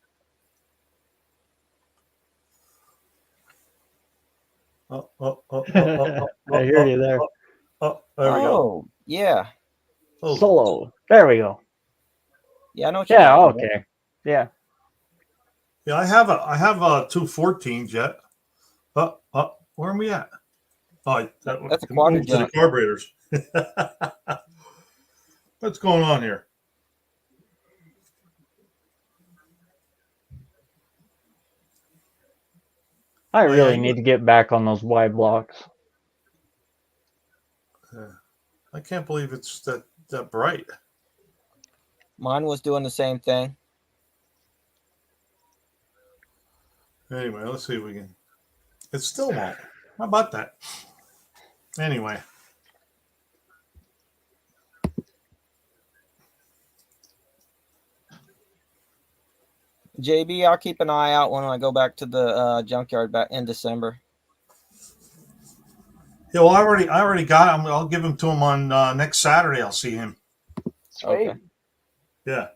I hear you there. There we go. Yeah. Solo. There we go. Yeah, I know what you're talking about. Okay. Yeah. Yeah, I have a 214s yet. Where are we at? Oh, that's a quadra jump. The carburetors. What's going on here? I really need to get back on those Y blocks. I can't believe it's that bright. Mine was doing the same thing. Anyway, let's see if we can. It still won't. How about that? Anyway. JB, I'll keep an eye out when I go back to the junkyard back in December. Yeah, well, I already got him. I'll give him to him on next Saturday. I'll see him. Sweet. Okay. Yeah.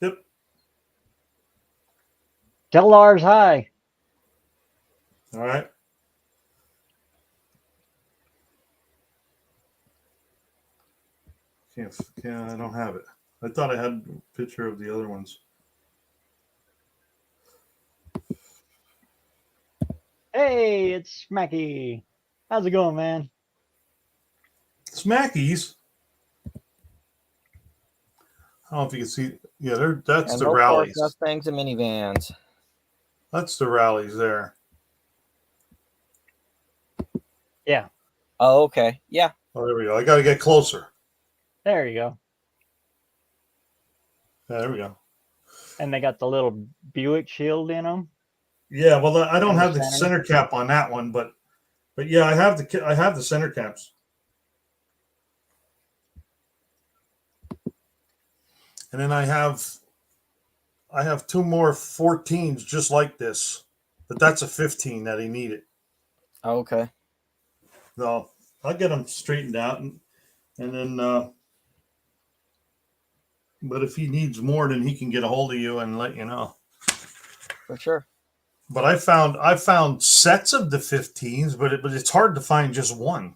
Yep. Tell Lars hi. All right. I don't have it. I thought I had a picture of the other ones. Hey, it's Smacky. How's it going, man? Smackies. I don't know if you can see. Yeah, that's And the no Ford rallies. Mustangs and minivans. That's the rallies there. Yeah. Oh, okay. Yeah. Oh, there we go. I got to get closer. There you go. Yeah, there we go. And they got the little Buick shield in them. Yeah, well, I don't And the have the center cap on that one, but yeah, I have the center caps. And then I have 2 more 14s just like this, but that's a 15 that he needed. Okay. So I'll get them straightened out, and then. But if he needs more, then he can get a hold of you and let you know. For sure. But I found sets of the 15s, but it's hard to find just one.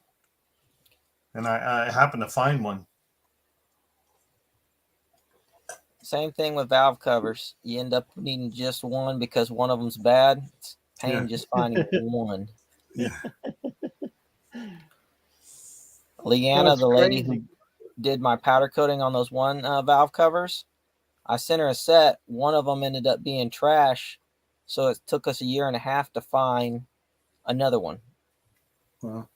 And I happened to find one. Same thing with valve covers. You end up needing just one because one of them's bad. It's pain just finding one. Yeah. Leanna, the lady who did my powder coating on those one valve covers, I sent her a set. One of them ended up being trash, so it took us 1.5 years to find another one. Well,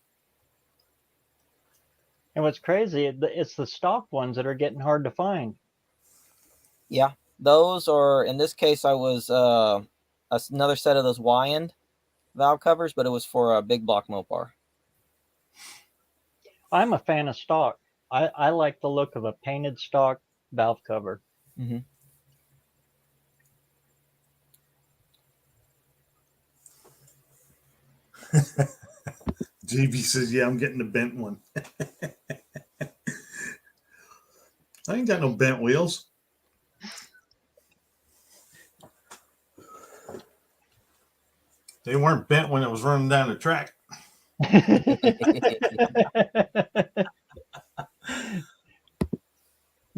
And what's crazy, it's the stock ones that are getting hard to find. Yeah, those are, in this case, I was another set of those Y-end valve covers, but it was for a big block Mopar. I'm a fan of stock. I like the look of a painted stock valve cover. Mm-hmm. JB says, yeah, I'm getting the bent one. I ain't got no bent wheels. They weren't bent when it was running down the track.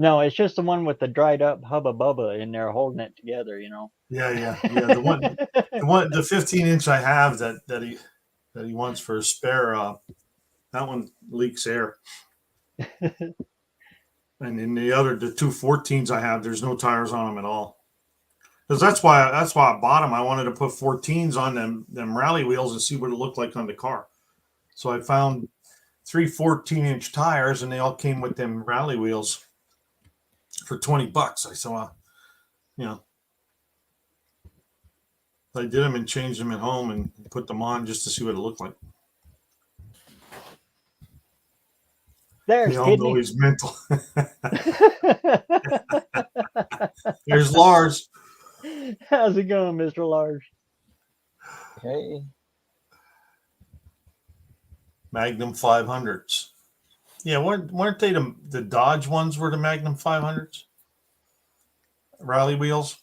No, it's just the one with the dried up Hubba Bubba in there holding it together, you know. Yeah. The 15-inch I have that he wants for a spare. That one leaks air. And in the 2 14s I have, there's no tires on them at all. Because that's why I bought them. I wanted to put 14s on them rally wheels and see what it looked like on the car. So I found 3 14-inch tires, and they all came with them rally wheels for $20. I said, well, I did them and changed them at home and put them on just to see what it looked like. There's They all Kidney. know he's mental. There's Lars. How's it going, Mr. Lars? Hey. Magnum 500s. Yeah, weren't they the Dodge ones were the Magnum 500s? Rally wheels?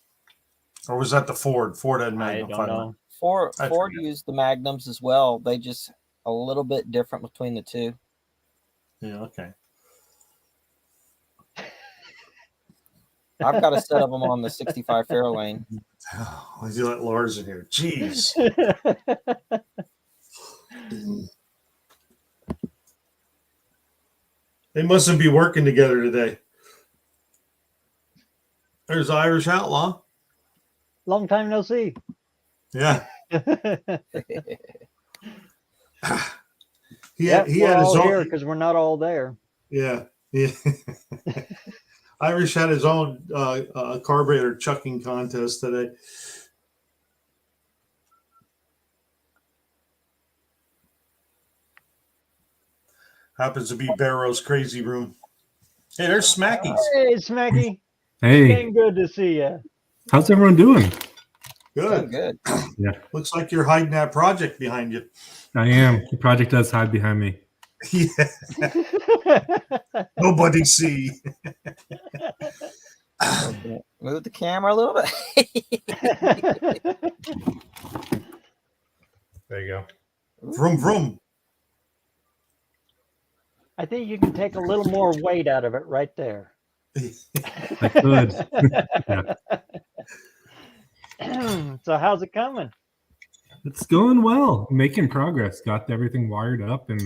Or was that the Ford? Ford had Magnum 500. Know. Ford used the Magnums as well. They just a little bit different between the two. Yeah, okay. I've got a set of them on the 65 Fairlane. Why'd you let Lars in here? Jeez. They mustn't be working together today. There's Irish Outlaw. Long time no see. Yeah. He we're had his all own here because we're not all there. Yeah. Irish had his own carburetor chucking contest today. Happens to be BareRose Crazy Room. Hey, there's Smackies. Hey, Smacky. Hey. Dang good to see you. How's everyone doing? Good. Good. Yeah. Looks like you're hiding that project behind you. I am. The project does hide behind me. Yeah. Nobody see. Move the camera a little bit. There you go. Vroom, vroom. I think you can take a little more weight out of it right there. I could. Yeah. So how's it coming? It's going well. Making progress. Got everything wired up and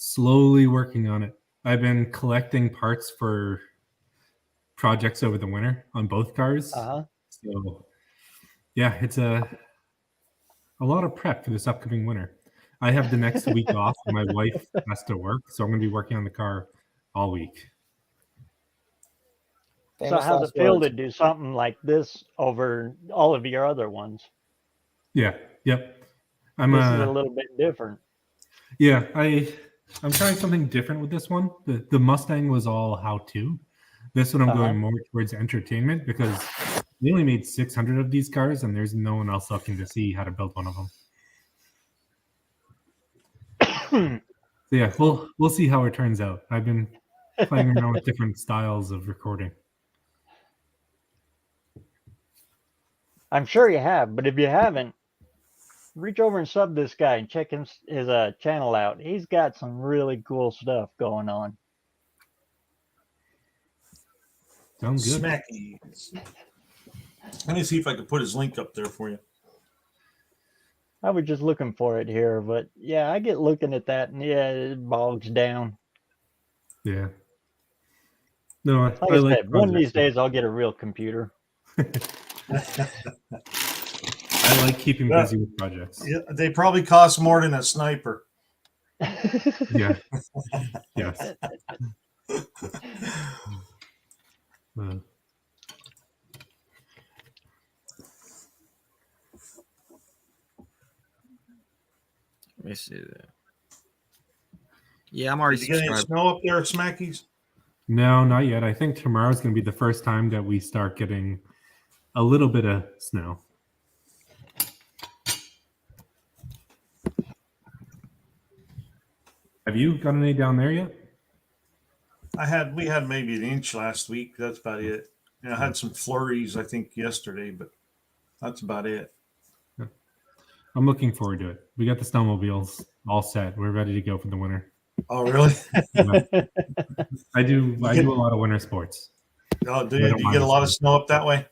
Slowly working on it. I've been collecting parts for projects over the winter on both cars. Uh-huh. So yeah, it's a lot of prep for this upcoming winter. I have the next week off and my wife has to work, so I'm going to be working on the car all week. So Famous how's it last feel words. to do something like this over all of your other ones? Yeah, yep. This is a little bit different. Yeah, I'm trying something different with this one. The Mustang was all how-to. This one I'm going more towards entertainment because we only made 600 of these cars and there's no one else looking to see how to build one of them. So yeah, we'll see how it turns out. I've been playing around with different styles of recording. I'm sure you have, but if you haven't, reach over and sub this guy and check his channel out. He's got some really cool stuff going on. Sounds good. Smackies. Let me see if I can put his link up there for you. I was just looking for it here, but yeah, I get looking at that and yeah, it bogs down. Yeah. No, Like I I like said, one of these projects. days I'll get a real computer. I like keeping busy with projects. Yeah, they probably cost more than a sniper. Yeah. Yes. Let me see that. Yeah, I'm already Did you get any subscribed. snow up there, Smackies? No, not yet. I think tomorrow's going to be the first time that we start getting a little bit of snow. Have you got any down there yet? We had maybe an inch last week. That's about it. I had some flurries, I think, yesterday, but that's about it. I'm looking forward to it. We got the snowmobiles all set. We're ready to go for the winter. Oh, really? Yeah. I do a lot of winter sports. Oh, do you? Do you get a lot of snow up that way?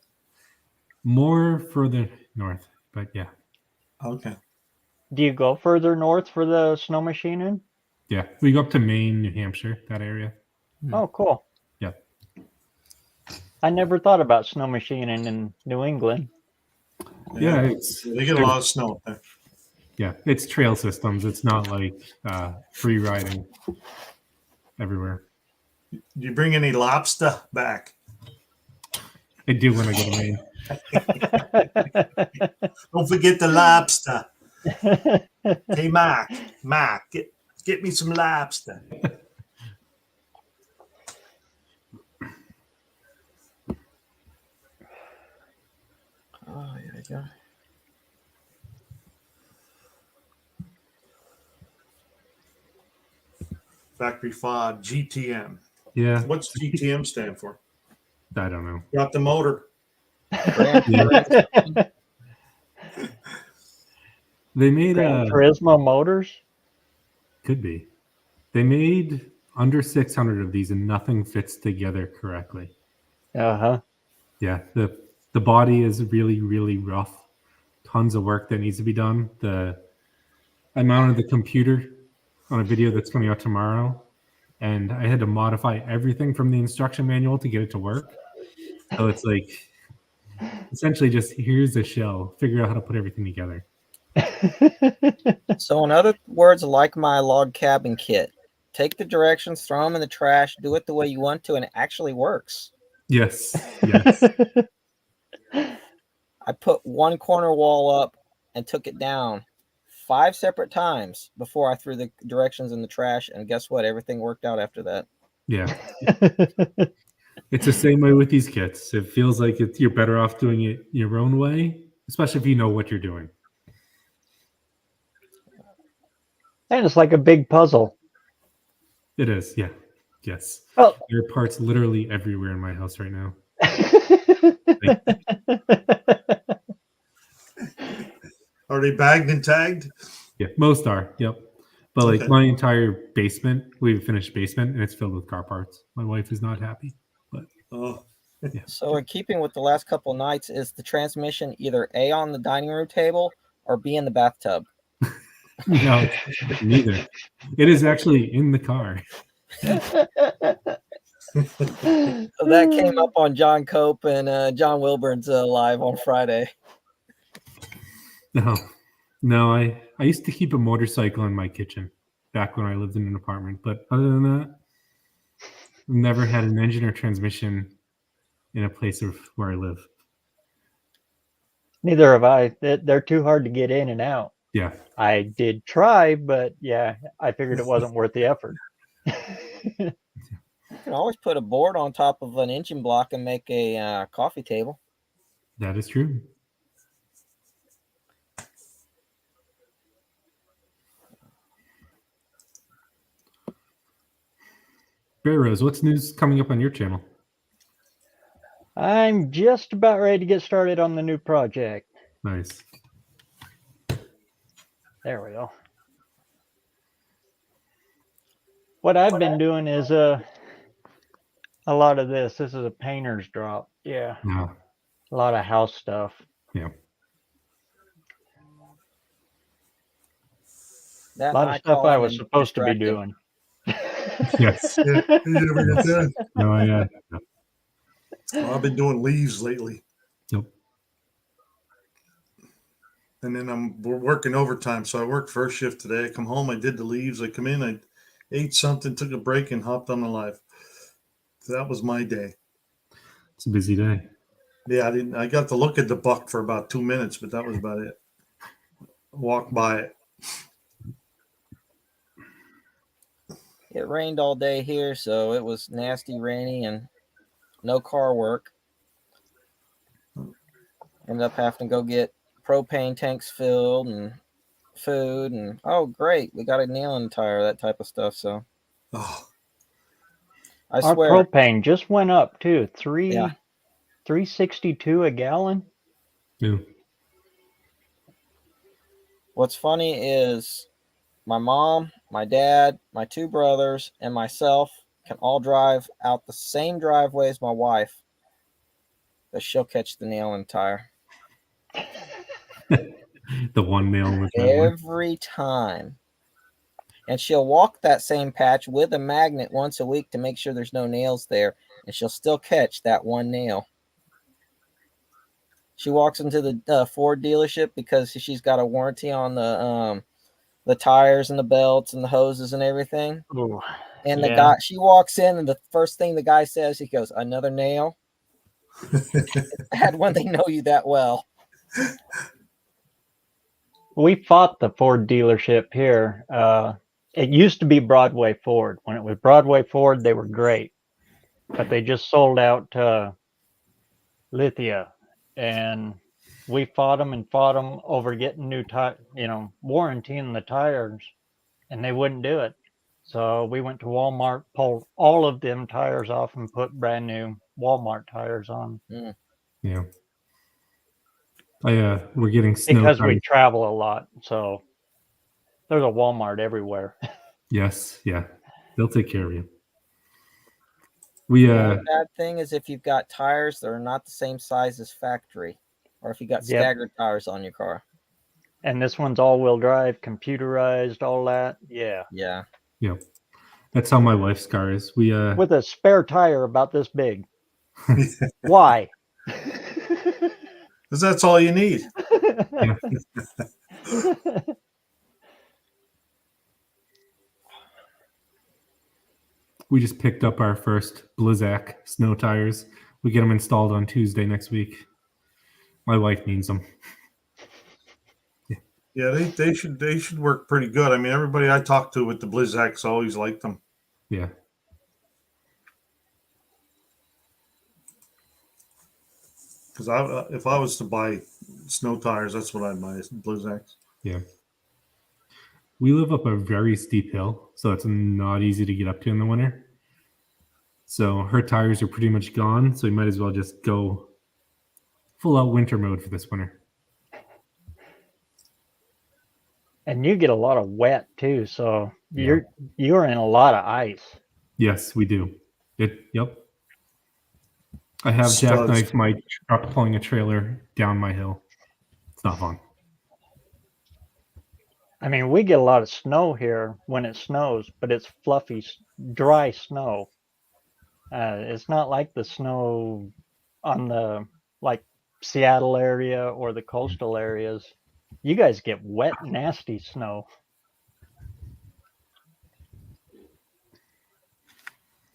More further north, but yeah. Okay. Do you go further north for the snow machining? Yeah, we go up to Maine, New Hampshire, that area. Oh, cool. Yeah. I never thought about snow machining in New England. Yeah, they get a lot of snow up there. Yeah, it's trail systems. It's not like free riding everywhere. Do you bring any lobster back? I do when I go to Maine. Don't forget the lobster. Hey, Mark, get me some lobster. Oh, here we go. Factory fob, GTM. Yeah. What's GTM stand for? I don't know. Got the motor. They made Gran Turismo motors? Could be. They made under 600 of these and nothing fits together correctly. Uh-huh. Yeah, the body is really, really rough. Tons of work that needs to be done. I mounted the computer on a video that's coming out tomorrow, and I had to modify everything from the instruction manual to get it to work. So it's like, essentially just here's a shell. Figure out how to put everything together. So in other words, like my log cabin kit, take the directions, throw them in the trash, do it the way you want to, and it actually works. Yes. Yes. I put one corner wall up and took it down 5 separate times before I threw the directions in the trash, and guess what? Everything worked out after that. Yeah. It's the same way with these kits. It feels like you're better off doing it your own way, especially if you know what you're doing. And it's like a big puzzle. It is, yeah. Yes. Oh. There are parts literally everywhere in my house right now. Are they bagged and tagged? Yeah, most are. Yep. But like my entire basement, we've finished basement, and it's filled with car parts. My wife is not happy. But yeah. So in keeping with the last couple of nights, is the transmission either A on the dining room table or B in the bathtub? No, neither. It is actually in the car. So that came up on John Cope and John Wilburn's live on Friday. No, I used to keep a motorcycle in my kitchen back when I lived in an apartment. But other than that, I've never had an engine or transmission in a place where I live. Neither have I. They're too hard to get in and out. Yeah. I did try, but yeah, I figured it wasn't worth the effort. You can always put a board on top of an engine block and make a coffee table. That is true. BareRose, what's news coming up on your channel? I'm just about ready to get started on the new project. Nice. There we go. What I've been doing is a lot of this. This is a painter's drop. Yeah. Yeah. A lot of house stuff. Yeah. That A lot of stuff I was supposed to be doing. Yes. Yeah, you ever get that? No, yeah. Well, I've been doing leaves lately. Yep. And then we're working overtime. So I worked first shift today. I come home, I did the leaves. I come in, I ate something, took a break, and hopped on the live. So that was my day. It's a busy day. Yeah, I got to look at the buck for about 2 minutes, but that was about it. Walk by it. It rained all day here, so it was nasty, rainy, and no car work. Ended up having to go get propane tanks filled and food, and oh great, we got a nail in the tire, that type of stuff. So I Our swear, propane just went up too. $3.62 a gallon. Yeah. What's funny is my mom, my dad, my two brothers, and myself can all drive out the same driveway as my wife, but she'll catch the nail in the tire. The one nail in the driveway. Every time. And she'll walk that same patch with a magnet once a week to make sure there's no nails there, and she'll still catch that one nail. She walks into the Ford dealership because she's got a warranty on the tires and the belts and the hoses and everything. Ooh, And the yeah. guy, she walks in, and the first thing the guy says, he goes, "Another nail." It's bad when they know you that well. We fought the Ford dealership here. It used to be Broadway Ford. When it was Broadway Ford, they were great, but they just sold out to Lithia, and we fought them over getting new warrantying the tires, and they wouldn't do it. So we went to Walmart, pulled all of them tires off, and put brand new Walmart tires on. Yeah. We're getting snow Because we tires. travel a lot, so there's a Walmart everywhere. Yes, yeah. They'll take care of you. The bad thing is if you've got tires that are not the same size as factory, or if you got staggered tires on your car. And this one's all-wheel drive, computerized, all that. Yeah. Yeah. Yep. That's how my wife's car is. With a spare tire about this big. Why? Because that's all you need. Yeah. We just picked up our first Blizzak snow tires. We get them installed on Tuesday next week. My wife needs them. Yeah, they should work pretty good. I mean, everybody I talked to with the Blizzaks always liked them. Yeah. Because if I was to buy snow tires, that's what I'd buy, Blizzaks. Yeah. We live up a very steep hill, so it's not easy to get up to in the winter. So her tires are pretty much gone, so we might as well just go full out winter mode for this winter. And you get a lot of wet too, so you're in a lot of ice. Yes, we do. Yep. I have jackknifed my truck pulling a trailer down my hill. It's not fun. I mean, we get a lot of snow here when it snows, but it's fluffy, dry snow. It's not like the snow on the like Seattle area or the coastal areas. You guys get wet, nasty snow.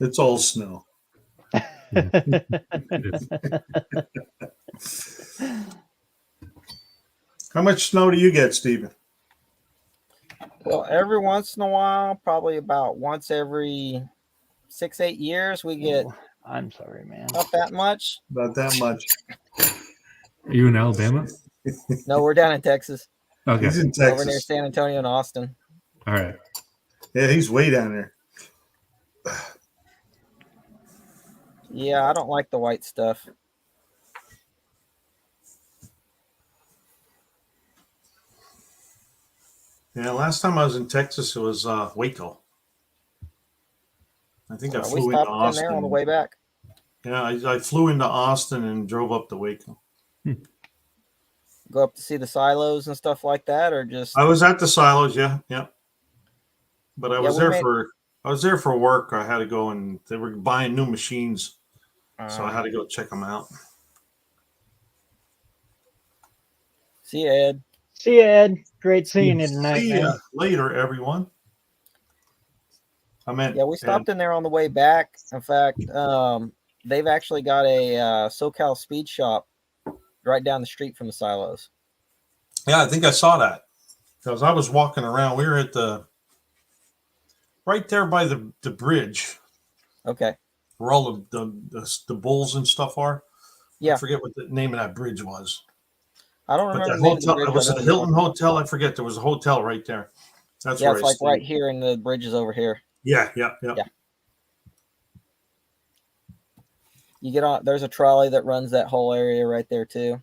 It's all snow. How much snow do you get, Stephen? Well, every once in a while, probably about once every 6-8 years, we get I'm sorry, man. not that much. Not that much. Are you in Alabama? No, we're down in Texas, Okay. He's in over near Texas. San Antonio and Austin. All right. Yeah, he's way down there. Yeah, I don't like the white stuff. Yeah, last time I was in Texas, it was Waco. I think I We flew into stopped in Austin. there on the way back. Yeah, I flew into Austin and drove up to Waco. Go up to see the silos and stuff like that, or just I was at the silos, yeah. But I Yeah, was we there made- for work. I had to go, and they were buying new machines, so I had to go check them out. see you, Ed. See you, Ed. Great seeing you tonight, See man. ya later, everyone. I meant Yeah, we stopped in there on the way back. In fact, they've actually got a SoCal speed shop right down the street from the silos. Yeah, I think I saw that because I was walking around. We were at right there by the bridge Okay. where all the bulls and stuff are. Yeah. I forget what the name of that bridge was. I don't But remember the the name of the hotel, bridge. it was I a know the Hilton one. Hotel. I forget. There was a hotel right there. That's Yeah, where it's I like stayed. right here, and the bridge is over here. Yeah. Yeah. You get on. There's a trolley that runs that whole area right there too.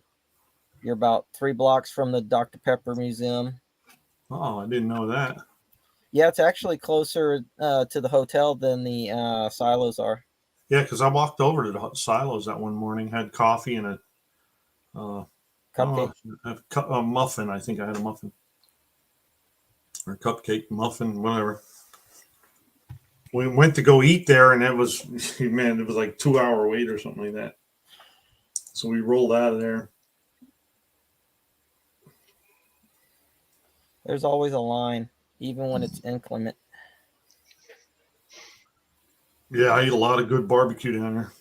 You're about 3 blocks from the Dr. Pepper Museum. Oh, I didn't know that. Yeah, it's actually closer to the hotel than the silos are. Yeah, because I walked over to the silos that one morning, had coffee and Cupcake. a muffin. I think I had a muffin or cupcake, muffin, whatever. We went to go eat there, and it was like 2-hour wait or something like that. So we rolled out of there. There's always a line, even when it's inclement. Yeah, I ate a lot of good barbecue down there.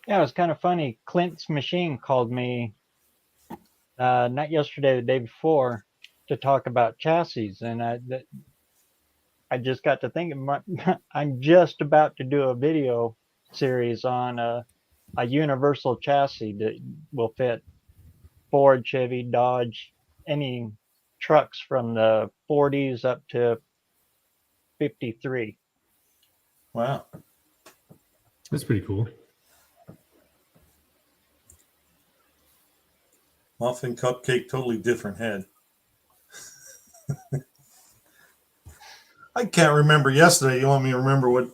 Yeah, it was kind of funny. Clint's machine called me not yesterday, the day before, to talk about chassis, and I just got to thinking, I'm just about to do a video series on a universal chassis that will fit Ford, Chevy, Dodge, any trucks from the 40s up to 53. Wow. That's pretty cool. Muffin, cupcake, totally different head. I can't remember yesterday. You want me to remember what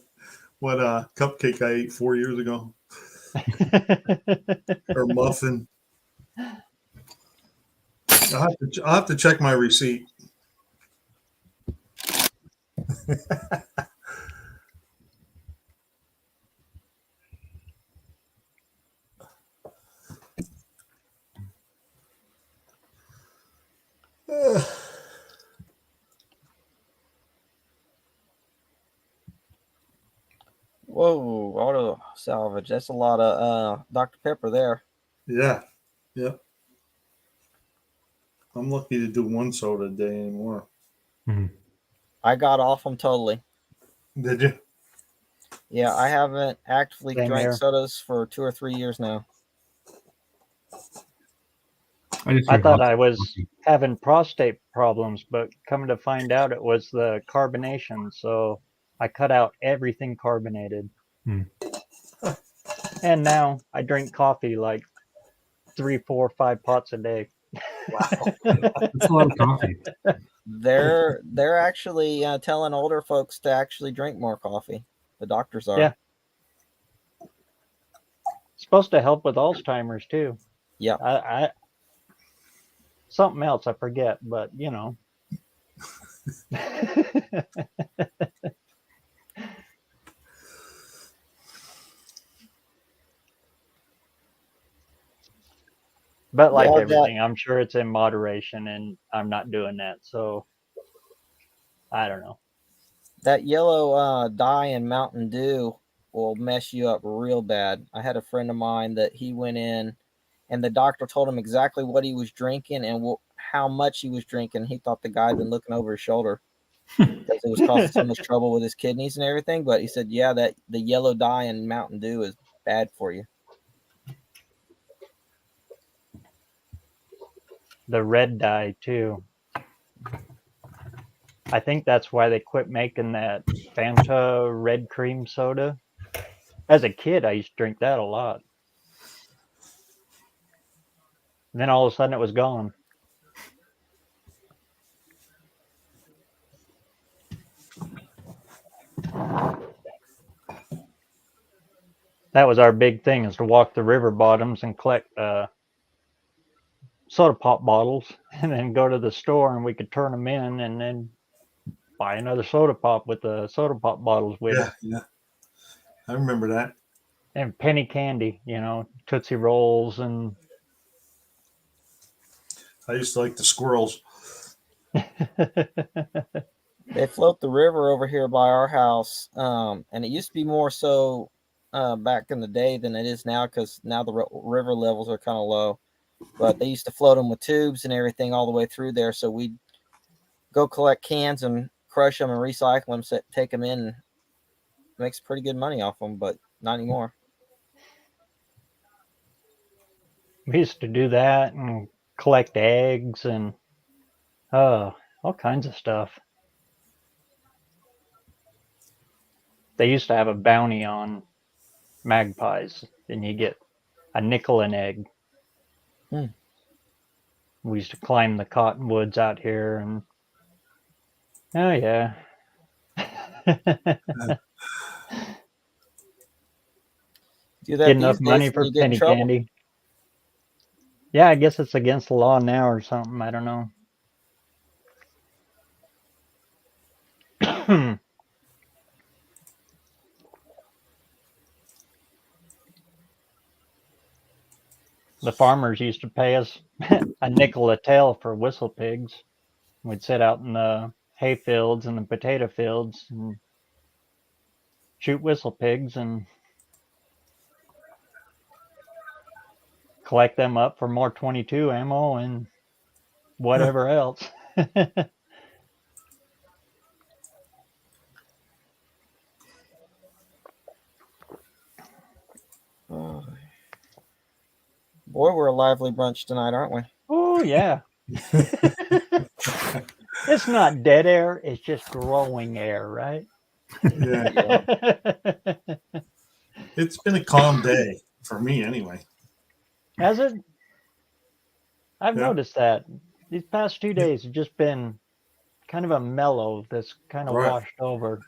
cupcake I ate 4 years ago? Or muffin. I'll have to check my receipt. Whoa, auto salvage. That's a lot of Dr. Pepper there. Yeah. I'm lucky to do one soda a day anymore. Mhm. I got off them totally. Did you? Yeah, I haven't actively Same drank here. sodas for 2 or 3 years now. I just I drink thought lots I of was coffee. having prostate problems, but coming to find out it was the carbonation. So I cut out everything carbonated. Hmm. And now I drink coffee like 3, 4, 5 pots a day. That's a lot of coffee. They're actually telling older folks to actually drink more coffee. The doctors are. Yeah. supposed to help with Alzheimer's too. Yeah. I something else I forget, but you know. But like Yeah, everything, I'm sure it's in moderation, and I'm not doing that. So I don't know. that yellow dye in Mountain Dew will mess you up real bad. I had a friend of mine that he went in, and the doctor told him exactly what he was drinking and how much he was drinking. He thought the guy had been looking over his shoulder because it was causing so much trouble with his kidneys and everything. But he said, yeah, that the yellow dye in Mountain Dew is bad for you. The red dye too. I think that's why they quit making that Fanta red cream soda. As a kid, I used to drink that a lot. And then all of a sudden it was gone. That was our big thing, is to walk the river bottoms and collect soda pop bottles and then go to the store and we could turn them in and then buy another soda pop with the soda pop bottles with it. Yeah. I remember that. And penny candy, you know, Tootsie Rolls and I used to like the squirrels. They float the river over here by our house, and it used to be more so back in the day than it is now because now the river levels are kind of low. But they used to float them with tubes and everything all the way through there. So we'd go collect cans and crush them and recycle them, take them in, and makes pretty good money off them, but not anymore. We used to do that and collect eggs and all kinds of stuff. They used to have a bounty on magpies, and you get a nickel an egg. We used to climb the cottonwoods out here, and oh yeah. Do that Get these enough money days for when you get in penny trouble. candy. Yeah, I guess it's against the law now or something. I don't know. The farmers used to pay us a nickel a tail for whistle pigs. We'd sit out in the hay fields and the potato fields and shoot whistle pigs and collect them up for more 22 ammo and whatever else. Oh. Boy, we're a lively bunch tonight, aren't we? Oh, yeah. It's not dead air, it's just growing air, right? Yeah. It's been a calm day for me anyway. Has it? I've Yeah. noticed that. These past 2 days have just been kind of a mellow that's kind of Right. washed over.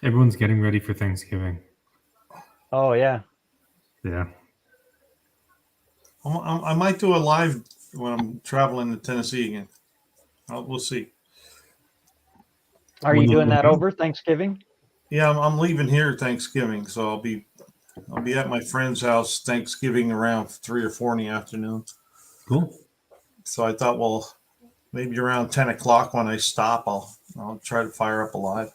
Everyone's getting ready for Thanksgiving. Oh, yeah. Yeah. I might do a live when I'm traveling to Tennessee again. We'll see. Are you doing that over Thanksgiving? Yeah, I'm leaving here Thanksgiving, so I'll be at my friend's house Thanksgiving around 3 or 4 in the afternoon. Cool. So I thought, well, maybe around 10 o'clock when I stop, I'll try to fire up a live.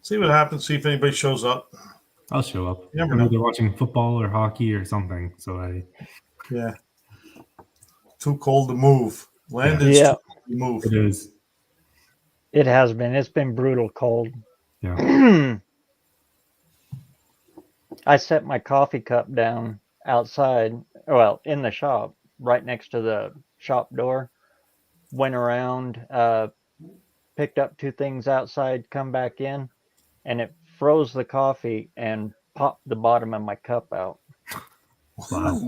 See what happens. See if anybody shows up. I'll show up. You never I'm know. either watching football or hockey or something. So Yeah. Too cold to move. Landon's Yeah. too cold to move. it is. It has been. It's been brutal cold. Yeah. I set my coffee cup down outside, well, in the shop, right next to the shop door. Went around, picked up 2 things outside, come back in, and it froze the coffee and popped the bottom of my cup out. Wow.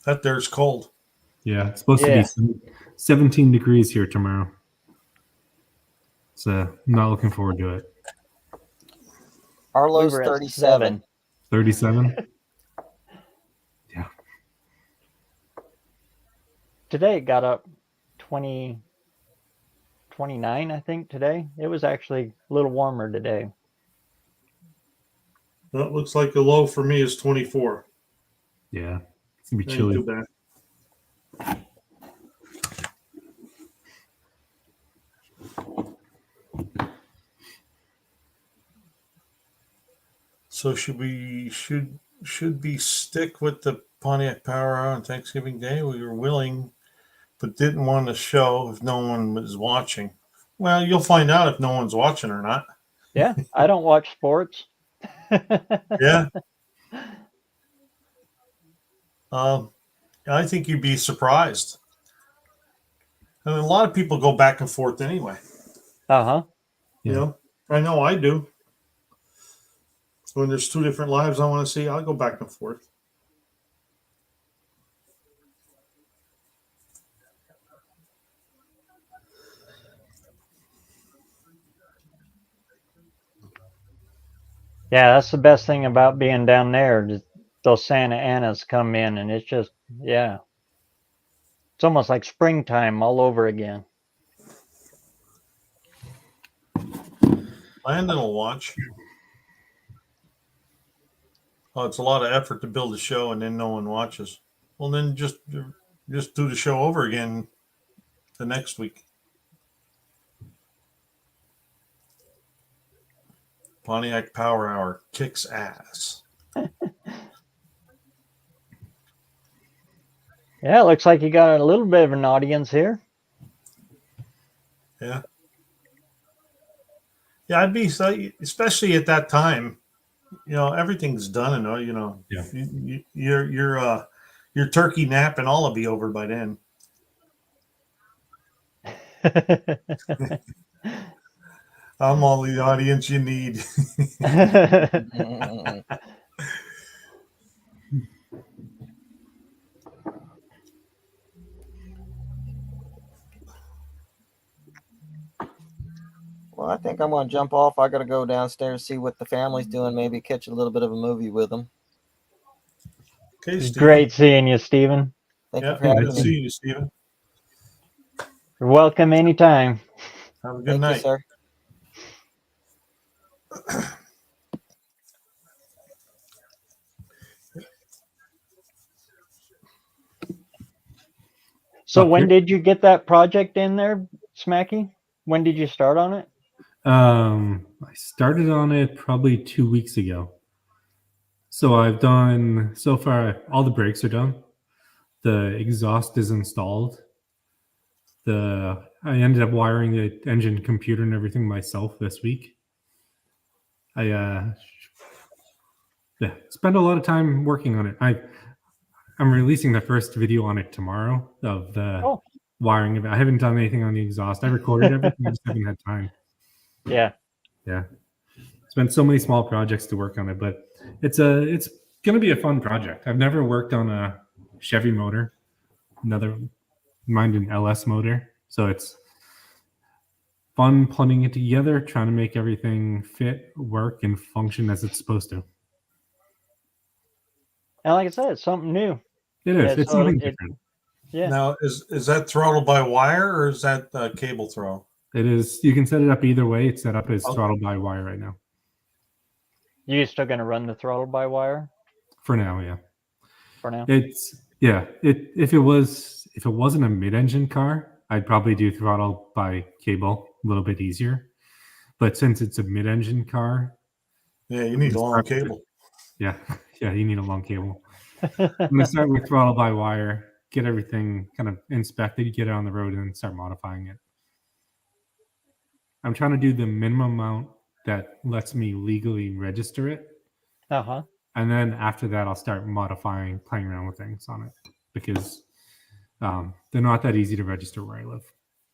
That there's cold. Yeah. It's supposed to be 17 degrees here tomorrow. So I'm not looking forward to it. Arlo's were at 37. 37. Yeah. Today it got up 29, I think, today. It was actually a little warmer today. Well, it looks like the low for me is 24. Yeah. It's gonna be Ain't chilly. too bad. So should we stick with the Pontiac Power Hour on Thanksgiving Day? We were willing, but didn't want to show if no one was watching. Well, you'll find out if no one's watching or not. Yeah, I don't watch sports. Yeah. I think you'd be surprised. And a lot of people go back and forth anyway. Uh-huh. You know, I know I do. When there's two different lives I want to see, I'll go back and forth. Yeah, that's the best thing about being down there. Just those Santa Anas come in, and it's just, yeah. It's almost like springtime all over again. Landon will watch. Oh, it's a lot of effort to build a show and then no one watches. Well, then just do the show over again the next week. Pontiac Power Hour kicks ass. Yeah, it looks like you got a little bit of an audience here. Yeah. Yeah, I'd be so, especially at that time. You know, everything's done, and you know, Yeah. your turkey nap and all will be over by then. I'm all the audience you need. Well, I think I'm going to jump off. I got to go downstairs, see what the family's doing, maybe catch a little bit of a movie with them. Okay, It's Stephen. great seeing you, Stephen. Thank Yeah, you for having good to me. see you, Stephen. You're welcome anytime. Have a good Thank night. you, sir. So Up when here? did you get that project in there, Smacky? When did you start on it? I started on it probably 2 weeks ago. So I've done, so far, all the brakes are done. The exhaust is installed. I ended up wiring the engine computer and everything myself this week. I spent a lot of time working on it. I'm releasing the first video on it tomorrow of the wiring of it. I haven't done anything on the exhaust. I recorded everything. I just haven't had time. Yeah. Yeah. Spent so many small projects to work on it, but it's going to be a fun project. I've never worked on a Chevy motor, mind an LS motor. So it's fun putting it together, trying to make everything fit, work, and function as it's supposed to. And like I said, it's something new. It is. Yeah, It's so something different. Yeah. Now, is that throttle by wire or is that cable throttle? It is. You can set it up either way. It's set up as Okay. throttle by wire right now. You still going to run the throttle by wire For now, yeah. for now? If it wasn't a mid-engine car, I'd probably do throttle by cable a little bit easier. But since it's a mid-engine car, Yeah, you need a long cable. yeah, you need a long cable. I'm gonna start with throttle by wire, get everything kind of inspected, get it on the road, and then start modifying it. I'm trying to do the minimum amount that lets me legally register it. Uh-huh. And then after that, I'll start modifying, playing around with things on it because they're not that easy to register where I live.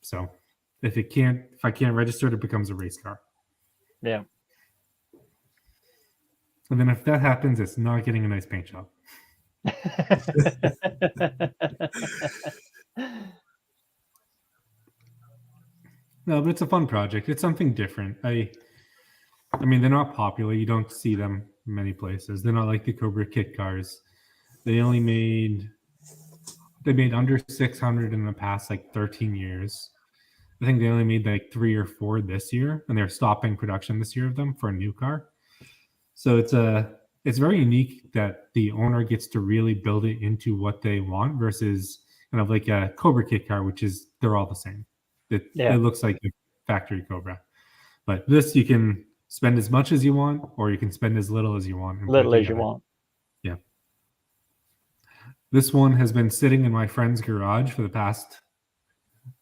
So if I can't register it, it becomes a race car. Yeah. And then if that happens, it's not getting a nice paint job. No, but it's a fun project. It's something different. I mean, they're not popular. You don't see them in many places. They're not like the Cobra kit cars. They made under 600 in the past like 13 years. I think they only made like 3 or 4 this year, and they're stopping production this year of them for a new car. So it's very unique that the owner gets to really build it into what they want versus kind of like a Cobra kit car, which is they're all the same. It looks like a factory Cobra. But this you can spend as much as you want, or you can spend as little as you want. Little as you want. Yeah. This one has been sitting in my friend's garage for the past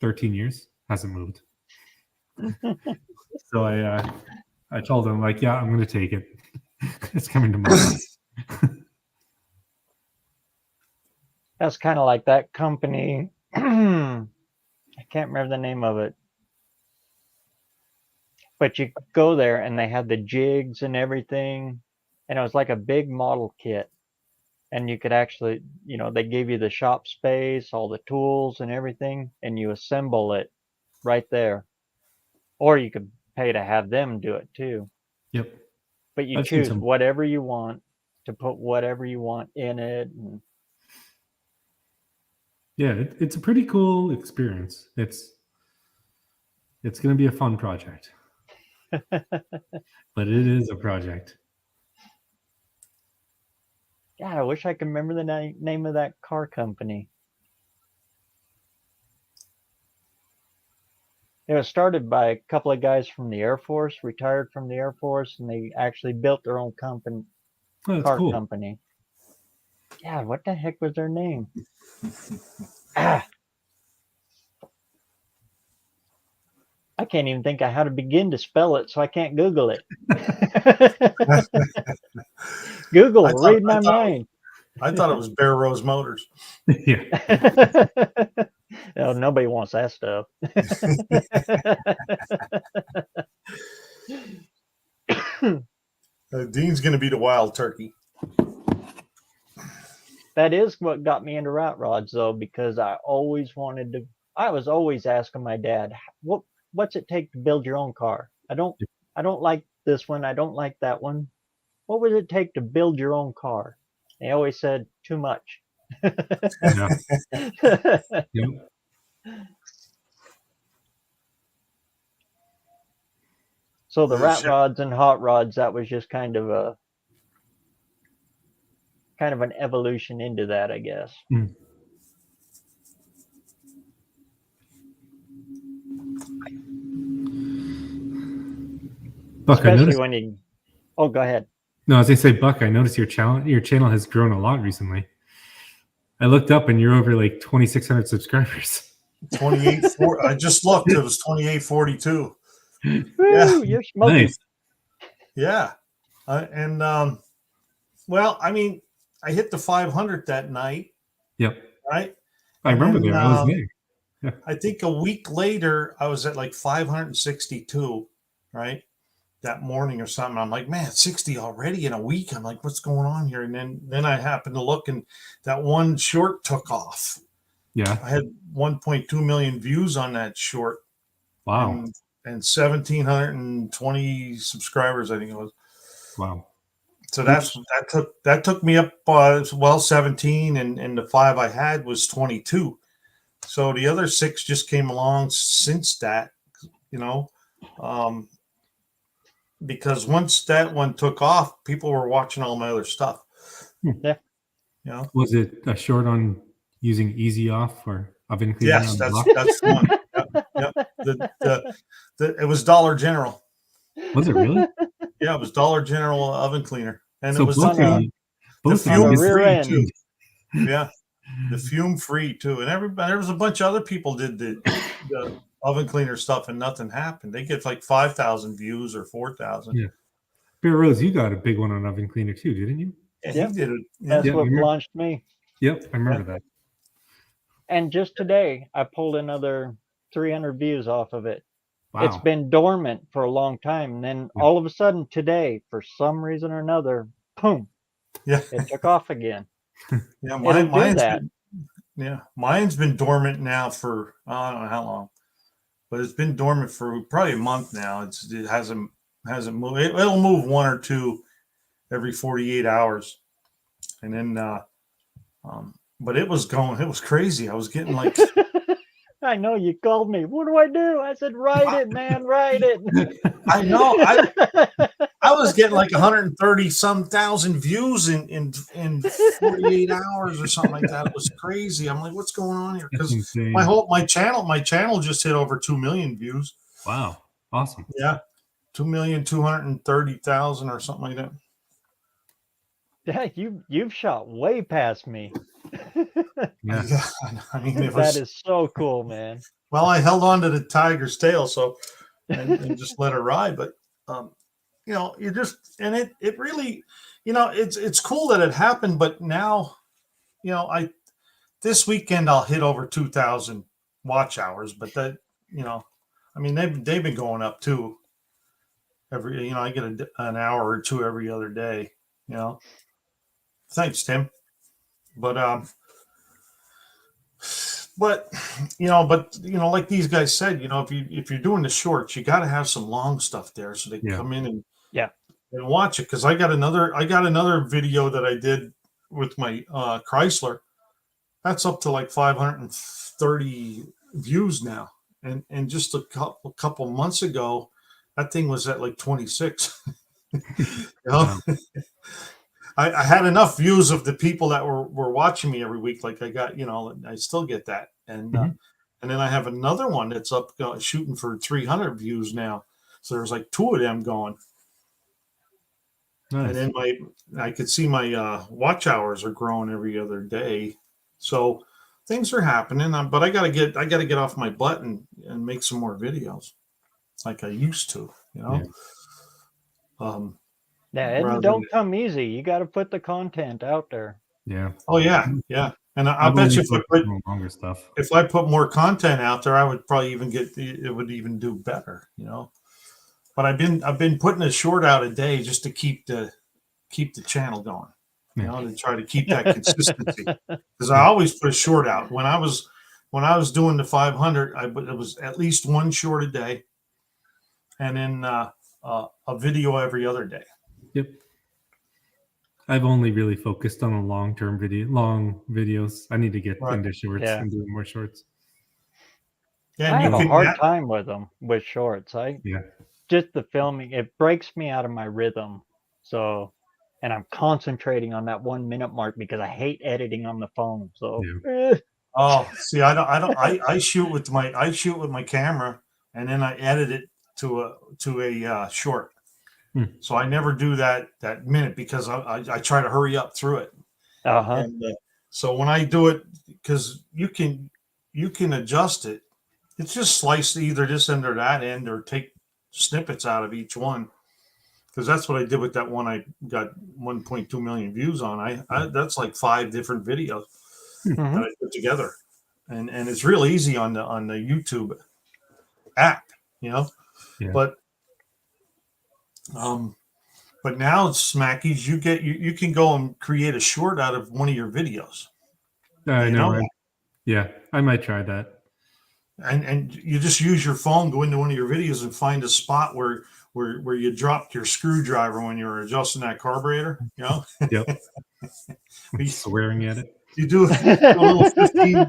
13 years. Hasn't moved. So I told him, like, yeah, I'm going to take it. It's coming tomorrow. That's kind of like that company. I can't remember the name of it. But you go there and they had the jigs and everything. And it was like a big model kit. And you could actually, they gave you the shop space, all the tools and everything, and you assemble it right there. Or you could pay to have them do it too. Yep. But you choose whatever you want to put whatever you want in it. And... yeah, it's a pretty cool experience. It's going to be a fun project. But it is a project. God, I wish I could remember the name of that car company. It was started by a couple of guys from the Air Force, retired from the Air Force, and they actually built their own company, car company. Yeah, what the heck was their name? I can't even think of how to begin to spell it, so I can't Google it. Google, read my mind. I thought it was BareRose Motors. Yeah. No, nobody wants that stuff. Dean's going to be the wild turkey. That is what got me into rat rods, though, because I was always asking my dad, what's it take to build your own car? I don't like this one. I don't like that one. What would it take to build your own car? They always said too much. Yeah. Yep. So the rat rods and hot rods, that was just kind of an evolution into that, I guess. Mm. Buck, especially when you... Oh, go ahead. No, as I say, Buck, I noticed your channel has grown a lot recently. I looked up and you're over like 2,600 subscribers. 2840. I just looked. It was 2842. Woo, yeah, you're smoking. Nice. Yeah, well, I mean, I hit the 500 that night. Yep. Right. I remember there. I was there. Yeah. I think a week later, I was at like 562. Right. That morning or something. I'm like, man, 60 already in a week. I'm like, what's going on here? And then I happened to look, and that one short took off. Yeah. I had 1.2 million views on that short. Wow. And 1,720 subscribers, I think it was. Wow. So that took me up 17, and the 5 I had was 22. So the other 6 just came along since that, because once that one took off, people were watching all my other stuff. Yeah. Was it a short on using Easy Off or oven cleaner? Yes, that's the one. Yep. It was Dollar General. Was it really? Yeah, it was Dollar General oven cleaner, and so it was the fume free too. Yeah, the fume free too, and everybody. There was a bunch of other people did the oven cleaner stuff, and nothing happened. They get like 5,000 views or 4,000. Yeah, BareRose, you got a big one on oven cleaner too, didn't you? Yeah, he did it. That's what launched me. Yep, I remember that. And just today, I pulled another 300 views off of it. Wow. It's been dormant for a long time. And then all of a sudden today, for some reason or another, boom, it took off again. Yeah, mine's been dormant now for, I don't know how long. but it's been dormant for probably a month now. It hasn't moved. It'll move one or two every 48 hours, and then but it was crazy. I was getting like I know you called me. What do I do? I said, write it, man, write it. I know I was getting like 130 some thousand views in 48 hours or something like that. It was crazy. I'm like, what's going on here? Because my channel just hit over 2 million views. Wow, awesome. Yeah, 2,230,000 or something like that. Yeah, you've shot way past me. Yeah. I mean, That is so cool, man. Well, I held on to the tiger's tail, so and just let it ride. But you know, you just and it really, you know, it's cool that it happened. But now, you know, this weekend I'll hit over 2,000 watch hours. But that, you know, I mean they've been going up too. Every, you know, I get an hour or two every other day. You know, thanks, Tim. But you know, like these guys said, you know, if you're doing the shorts, you got to have some long stuff there so they can come in and watch it. Because I got another video that I did with my Chrysler. That's up to like 530 views now, and just a couple months ago, that thing was at like 26. You know? I had enough views of the people that were watching me every week. Like I got, you know, I still get that. And and then I have another one that's up shooting for 300 views now. So there's like two of them going. Nice. And then I could see my watch hours are growing every other day. So things are happening. But I gotta get off my butt and make some more videos like I used to, you know. Yeah. Yeah, it don't come easy. You got to put the content out there. Yeah. Oh yeah, yeah. And I bet you if I put more content out there, I would probably even it would even do better, you know. But I've been putting a short out a day just to keep the channel going, you know, to try to keep that consistency. Because I always put a short out. When I was doing the 500, it was at least one short a day, and then a video every other day. Yep. I've only really focused on a long videos. I need to get into shorts and do more shorts. Yeah, I have a hard time with them, with shorts. Just the filming, it breaks me out of my rhythm. So, and I'm concentrating on that 1 minute mark because I hate editing on the phone. So, oh, see, I shoot with my camera and then I edit it to a short. So I never do that minute because I try to hurry up through it. And so when I do it, because you can adjust it, it's just slice either this end or that end or take snippets out of each one. Because that's what I did with that one I got 1.2 million views on. I that's like 5 different videos that I put together, and it's real easy on the YouTube app, you know. Yeah. But now Smackies, you can go and create a short out of one of your videos. I know. Yeah, I might try that. And you just use your phone, go into one of your videos, and find a spot where you dropped your screwdriver when you were adjusting that carburetor. You know. Yep. Swearing at it. You do a little 15,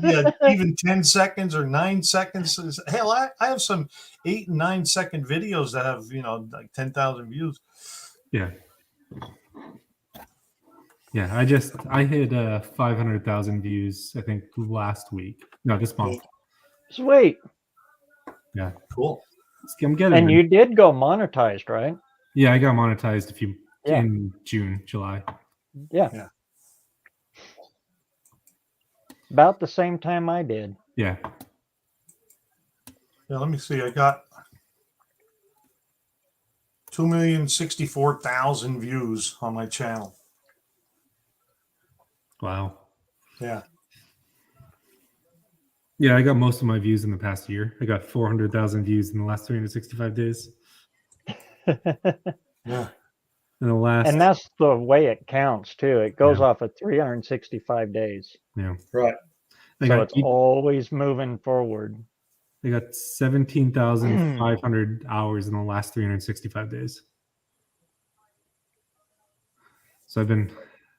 even 10 seconds or 9 seconds. Hell, I have some 8 and 9 second videos that have, you know, like 10,000 views. Yeah. Yeah, I hit 500,000 views, I think, last week. No, this month. Sweet. Yeah. Cool. And you did go monetized, right? Yeah, I got monetized in June, July. Yeah. About the same time I did. Yeah. Yeah, let me see. I got 2,064,000 views on my channel. Wow. Yeah. Yeah, I got most of my views in the past year. I got 400,000 views in the last 365 days. Yeah. And that's the way it counts too. It goes off of 365 days. Yeah. Right. So it's always moving forward. I got 17,500 hours in the last 365 days. So I've been,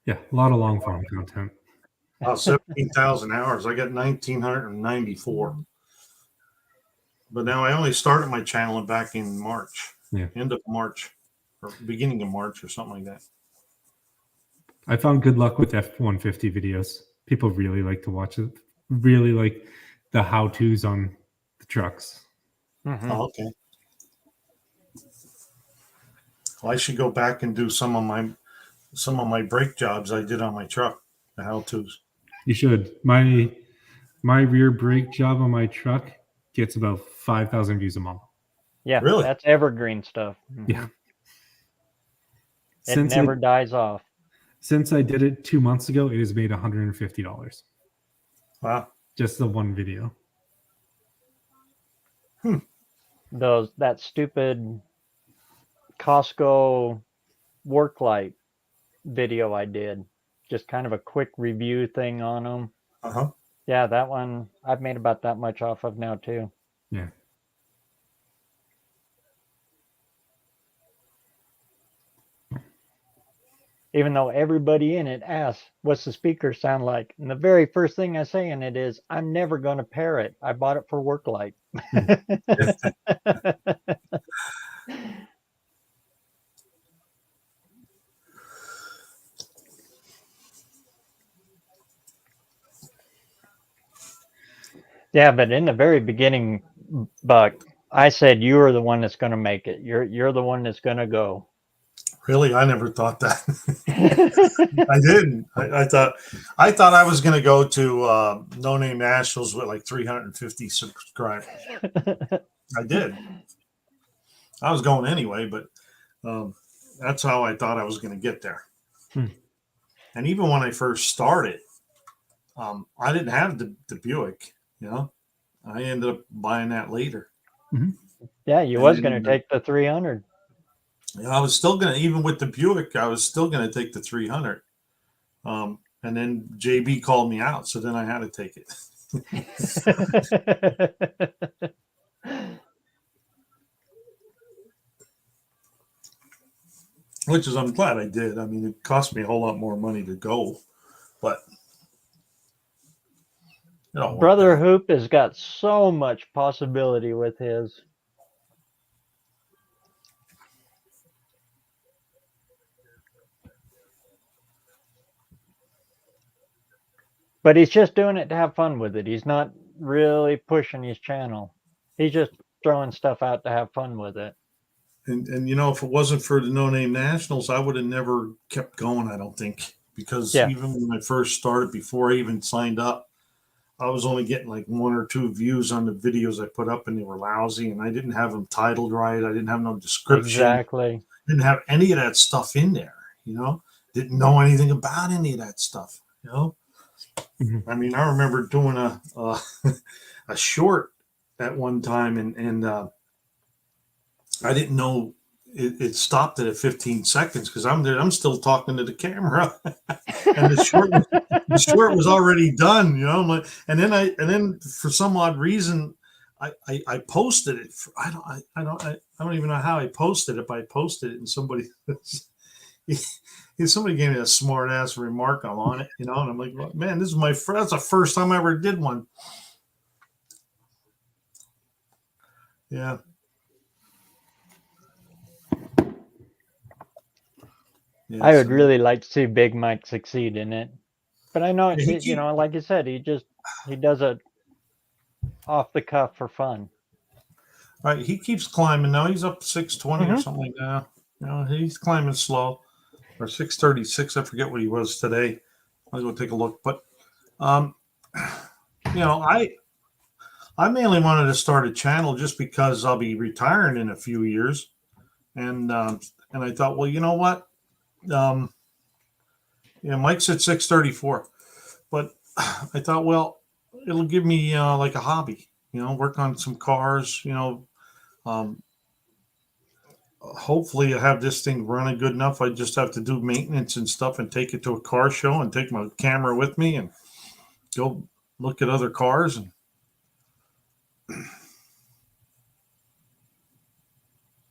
a lot of long form content. 17,000 hours. I got 1,994. But now I only started my channel back in March, end of March, or beginning of March, or something like that. I found good luck with F-150 videos. People really like to watch it. Really like the how-tos on the trucks. Mhm. Oh, okay. Well, I should go back and do some of my brake jobs I did on my truck, the how-tos. You should. My rear brake job on my truck gets about 5,000 views a month. Yeah, Really? that's evergreen stuff. Yeah. It never dies off. Since I did it 2 months ago, it has made $150. Wow. Just the one video. That stupid Costco work light video I did, just kind of a quick review thing on them. Uh-huh. Yeah, that one I've made about that much off of now too. Yeah. Even though everybody in it asks, what's the speaker sound like? And the very first thing I say in it is, I'm never going to pair it. I bought it for work light. Yeah, but in the very beginning, Buck, I said you are the one that's going to make it. You're the one that's going to go. Really? I never thought that. I didn't. I thought I was going to go to No Name Nationals with like 350 subscribers. I did. I was going anyway, but that's how I thought I was going to get there. And even when I first started, I didn't have the Buick. I ended up buying that later. Mm-hmm. Yeah, you was going to take the 300. I was still going to, even with the Buick, I was still going to take the 300. And then JB called me out, so then I had to take it. Which is, I'm glad I did. I mean, it cost me a whole lot more money to go, but Brother Hoop has got so much possibility with his. But he's just doing it to have fun with it. He's not really pushing his channel. He's just throwing stuff out to have fun with it. And if it wasn't for the No Name Nationals, I would have never kept going, I don't think. Because even when I first started, before I even signed up, I was only getting like 1 or 2 views on the videos I put up, and they were lousy, and I didn't have them titled right. I didn't have no description. Exactly. Didn't have any of that stuff in there, Didn't know anything about any of that stuff, I mean, I remember doing a short at one time, and I didn't know it stopped it at 15 seconds because I'm still talking to the camera, and the short was already done, I'm like, and then for some odd reason I posted it. I don't even know how I posted it, but I posted it, and somebody gave me a smart ass remark on it, and I'm like, well, man, this is that's the first time I ever did one. Yeah. Yeah, I would really like to see Big Mike succeed in it, but I know like you said, he does it off the cuff for fun. Right, he keeps climbing now. He's up to 620 or something like that. He's climbing slow, or 636. I forget what he was today. Might as well take a look. But I mainly wanted to start a channel just because I'll be retiring in a few years, and I thought, well, you know what? Mike's at 634, but I thought, well, it'll give me like a hobby, work on some cars, hopefully I have this thing running good enough. I just have to do maintenance and stuff and take it to a car show and take my camera with me and go look at other cars. And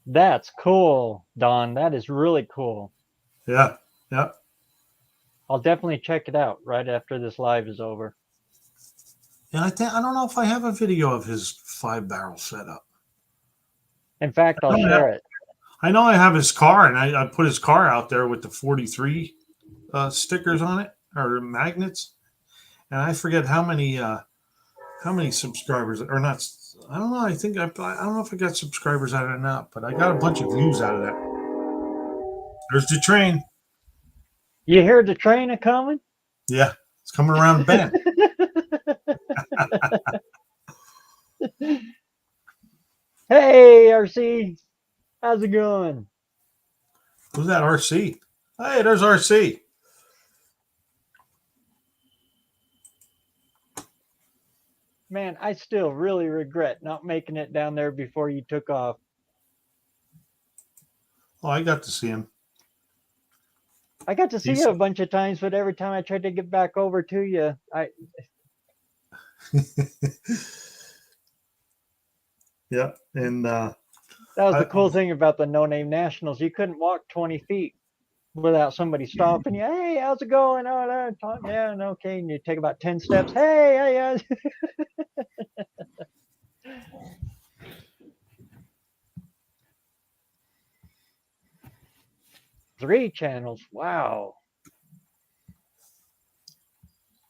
That's cool, Don. That is really cool. Yeah, yeah. I'll definitely check it out right after this live is over. And I don't know if I have a video of his 5-barrel setup. In fact, I'll share it. I know I have his car, and I put his car out there with the 43 stickers on it, or magnets, and I forget how many subscribers, or not. I don't know. I think I don't know if I got subscribers out of it or not, but I got a bunch of views out of that. There's the train. You hear the train a coming? Yeah, it's coming around the bend. Hey, RC. How's it going? Who's that, RC? Hey, there's RC. Man, I still really regret not making it down there before you took off. Oh, I got to see him. I got to see you a bunch of times, but every time I tried to get back over to you, Yeah, and that was the cool thing about the No Name Nationals. You couldn't walk 20 feet without somebody stopping you. Hey, how's it going? Oh, no, yeah, okay. And you take about 10 steps. Hey. 3 channels. Wow.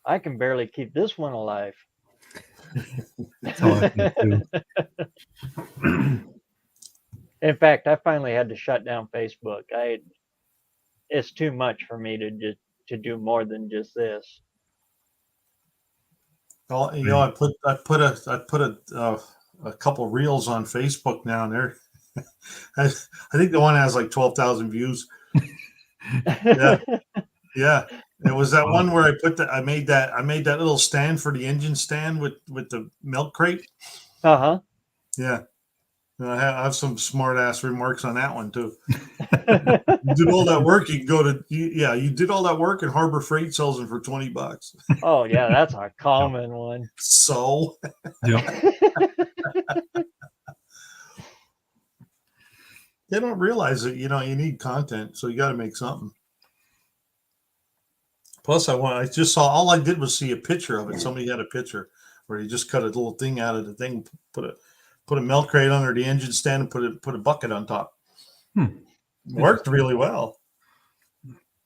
I can barely keep this one alive. That's all I can do. In fact, I finally had to shut down Facebook. It's too much for me to do more than just this. well, you know, I put a couple reels on Facebook now, and they're I think the one has like 12,000 views. Yeah. It was that one where I made that little stand for the engine stand with the milk crate. Uh-huh. Yeah. And I have some smart ass remarks on that one too. You did all that work. You can go to you did all that work, and Harbor Freight sells them for $20. Oh yeah, that's a common one. So Yep. they don't realize that you need content, so you got to make something. Plus, I just saw, all I did was see a picture of it. Somebody had a picture where he just cut a little thing out of the thing, put a milk crate under the engine stand, and put a bucket on top. Worked really well.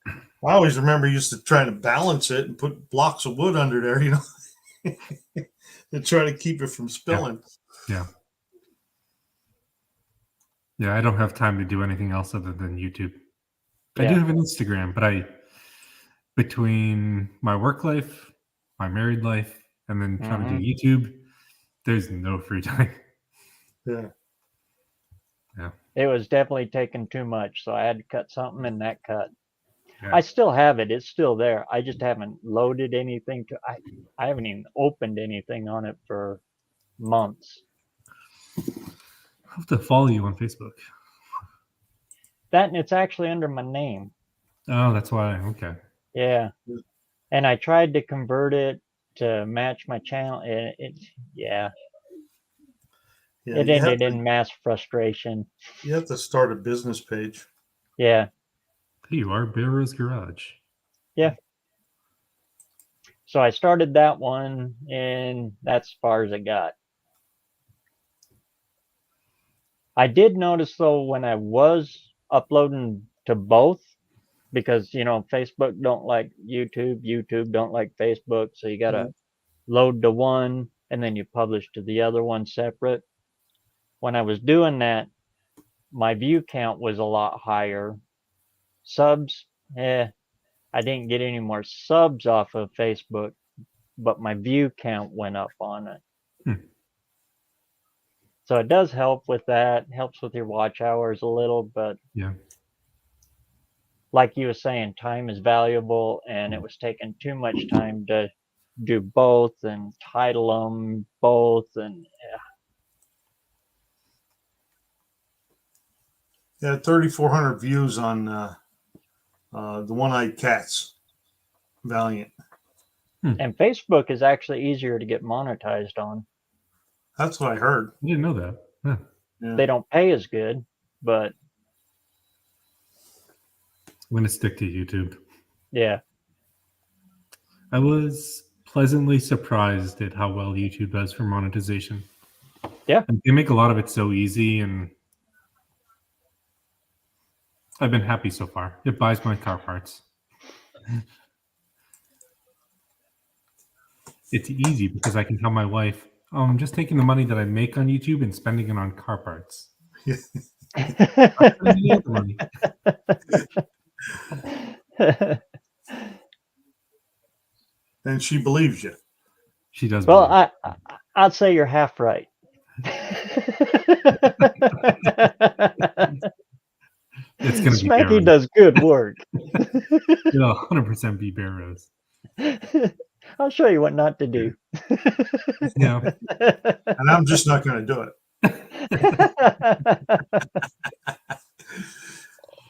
I always remember used to try to balance it and put blocks of wood under there, to try to keep it from spilling. Yeah. Yeah, I don't have time to do anything else other than YouTube. I do have an Instagram, but between my work life, my married life, and then trying to do YouTube, there's no free time. Yeah. It was definitely taking too much, so I had to cut something, and that cut. Yeah. I still have it. It's still there. I just haven't loaded anything I haven't even opened anything on it for months. I have to follow you on Facebook. That, and it's actually under my name. Oh, that's why. Okay. Yeah. And I tried to convert it to match my channel, and it ended in mass frustration. You have to start a business page. Yeah. Here you are, BareRose Garage. Yeah. So I started that one, and that's as far as I got. I did notice, though, when I was uploading to both, because, Facebook don't like YouTube, YouTube don't like Facebook, so you got to load to one, and then you publish to the other one separate. When I was doing that, my view count was a lot higher. Subs, I didn't get any more subs off of Facebook, but my view count went up on it. So it does help with that. It helps with your watch hours a little, but like you were saying, time is valuable, and it was taking too much time to do both and title them both, and Yeah, 3,400 views on the One-Eyed Cats Valiant. And Facebook is actually easier to get monetized on. That's what I heard. I didn't know that. Huh. Yeah. They don't pay as good. but I'm going to stick to YouTube. yeah. I was pleasantly surprised at how well YouTube does for monetization. Yeah. And they make a lot of it so easy, and I've been happy so far. It buys my car parts. It's easy because I can tell my wife, "Oh, I'm just taking the money that I make on YouTube and spending it on car parts." Not spending any other money. And she believes you. She does. Well, believe. I'd say you're half right. It's going to be Smacky BareRose. does good work. It'll 100% be BareRose. I'll show you what not to do. Yeah. And I'm just not going to do it.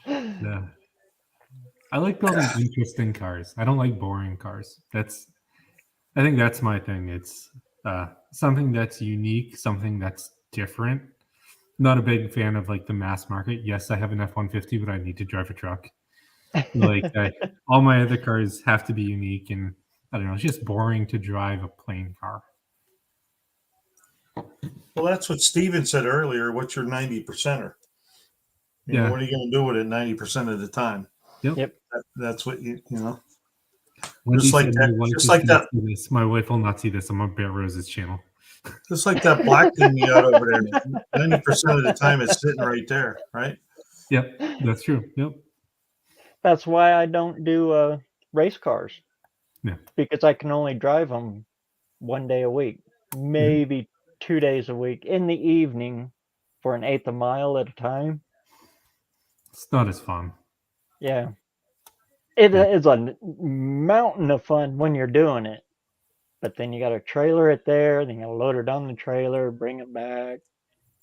Yeah. I like building interesting cars. I don't like boring cars. I think that's my thing. It's something that's unique, something that's different. Not a big fan of like the mass market. Yes, I have an F-150, but I need to drive a truck. Like all my other cars have to be unique, and I don't know. It's just boring to drive a plain car. Well, that's what Steven said earlier. What's your 90%er? You know, Yeah. what are you going to do with it 90% of the time? Yep. That's what you know. Wendy Just like said that. my wife Just is like gonna that. see this. My wife will not see this. I'm on BareRose's channel. Just like that black thing you got over there. 90% of the time, it's sitting right there, right? Yep, that's true. Yep. That's why I don't do race cars. Yeah. Because I can only drive them one day a week, maybe 2 days a week in the evening for an eighth of a mile at a time. It's not as fun. Yeah. It is a mountain of fun when you're doing it. But then you got to trailer it there, then you got to load it on the trailer, bring it back.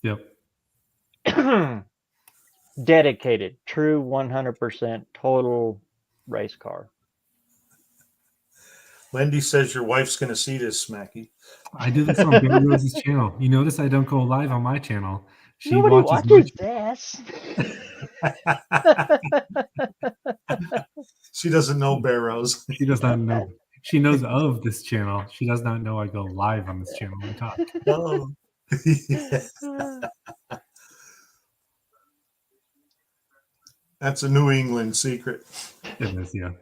Yep. Dedicated, true 100% total race car. Wendy says your wife's going to see this, Smacky. I do this on BareRose's channel. You notice I don't go live on my channel. She Nobody watches this. She doesn't know BareRose. She does not know. She knows of this channel. She does not know I go live on this channel and talk. Oh. Yeah. That's a New England secret. It is, yeah.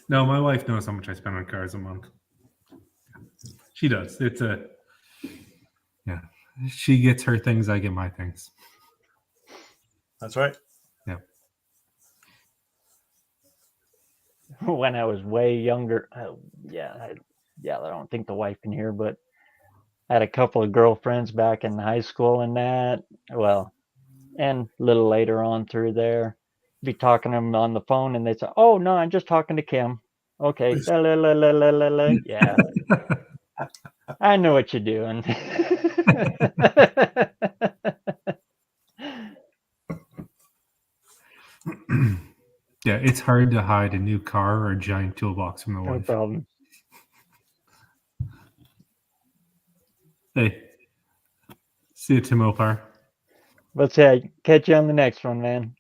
No, my wife knows how much I spend on cars a month. She does. Yeah. She gets her things, I get my things. That's right. Yeah. When I was way younger, I don't think the wife can hear, but I had a couple of girlfriends back in high school and that. Well, and a little later on through there, be talking to them on the phone, and they'd say, "Oh no, I'm just talking to Kim." Okay, yeah, I know what you're doing. Yeah, it's hard to hide a new car or a giant toolbox from the No wife. problem. Hey, see you, Tim Opar. Let's say catch you on the next one, man.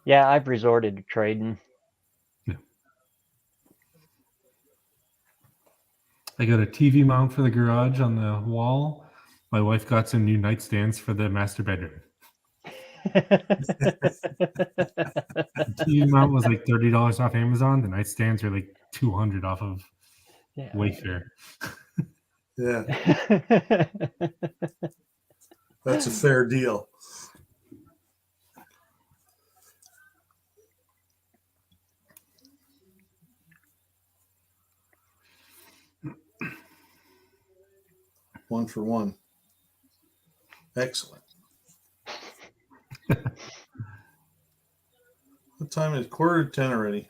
Yeah, I've resorted to trading. Yeah. I got a TV mount for the garage on the wall. My wife got some new nightstands for the master bedroom. The TV mount was like $30 off Amazon. The nightstands are like $200 off of Wayfair. Yeah, that's a fair deal. One for one. Excellent. What time is it? 9:45 already?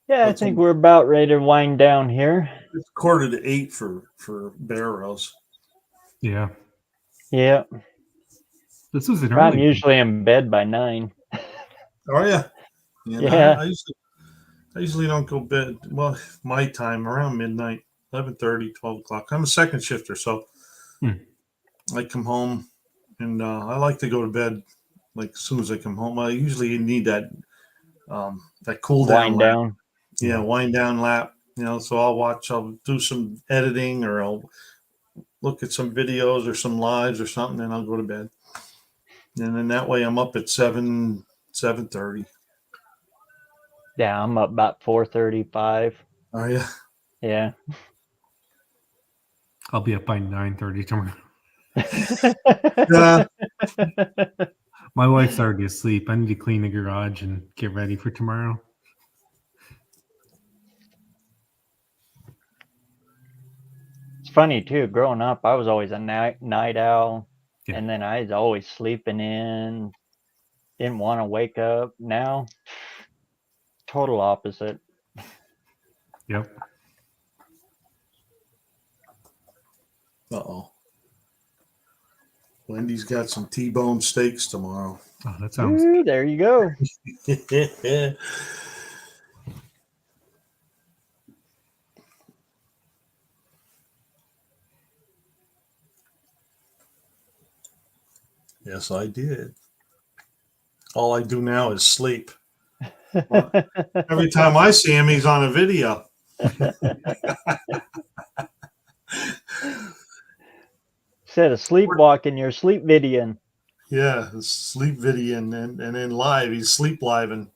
Yeah, I think we're about ready to wind down here. It's 7:45 for BareRose. Yeah. Yeah. This was an I'm early. usually in bed by 9. Oh yeah. Yeah. I usually don't go to bed. Well, my time around midnight, 11:30, 12 o'clock. I'm a second shifter, so I come home and I like to go to bed like as soon as I come home. I usually need that cool down Wind lap. down. Yeah, wind down lap. So I'll do some editing or I'll look at some videos or some lives or something, and I'll go to bed. And then that way I'm up at 7:30. Yeah, I'm up about 4:35. Are you? Yeah. I'll be up by 9:30 tomorrow. Yeah. My wife's already asleep. I need to clean the garage and get ready for tomorrow. It's funny too. Growing up, I was always a night owl, Yeah. and then I was always sleeping in. Didn't want to wake up. Now, total opposite. Yep. Uh-oh. Wendy's got some T-bone steaks tomorrow. Oh, that sounds. Ooh, there you go. Yes, I did. All I do now is sleep. Every time I see him, he's on a video. Instead of sleepwalking, you're sleep videoing. Yeah, sleep video and then live. He's sleep living.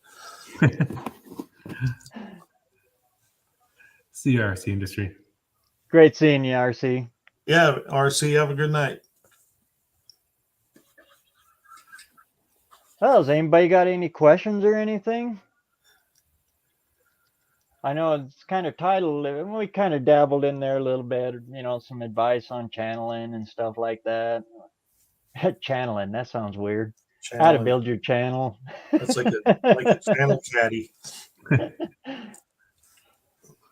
See you, RC industry. Great seeing you, RC. Yeah, RC, have a good night. Oh, has anybody got any questions or anything? I know it's kind of titled, we kind of dabbled in there a little bit, some advice on channeling and stuff like that. Channeling, that sounds weird. How to build your channel. That's like a channel caddy.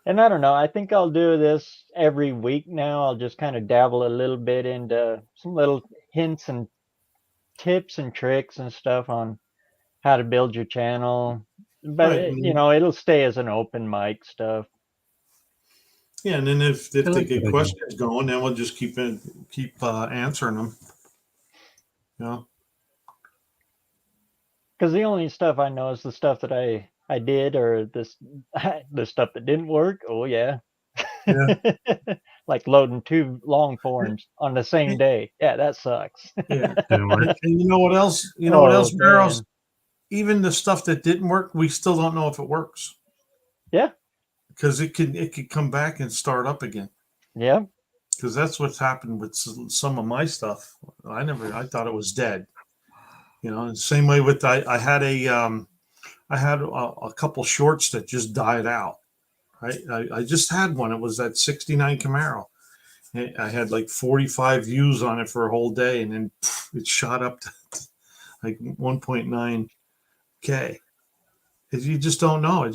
And I don't know, I think I'll do this every week now. I'll just kind of dabble a little bit into some little hints and tips and tricks and stuff on how to build your channel. But, Right. It'll stay as an open mic stuff. Yeah, and then if they like get that questions going, then we'll just keep answering them. Because the only stuff I know is the stuff that I did, or the stuff that didn't work. Oh yeah. Like loading 2 long forms on the same day. Yeah, that sucks. Yeah. Didn't work. And you know what else? BareRose? Even the stuff that didn't work, we still don't know if it works. Yeah. Because it could come back and start up again. Yeah. Because that's what's happened with some of my stuff. I thought it was dead. The same way with I had a couple shorts that just died out. Right? I just had one. It was that '69 Camaro. I had like 45 views on it for a whole day, and then it shot up to like 1.9K. You just don't know. I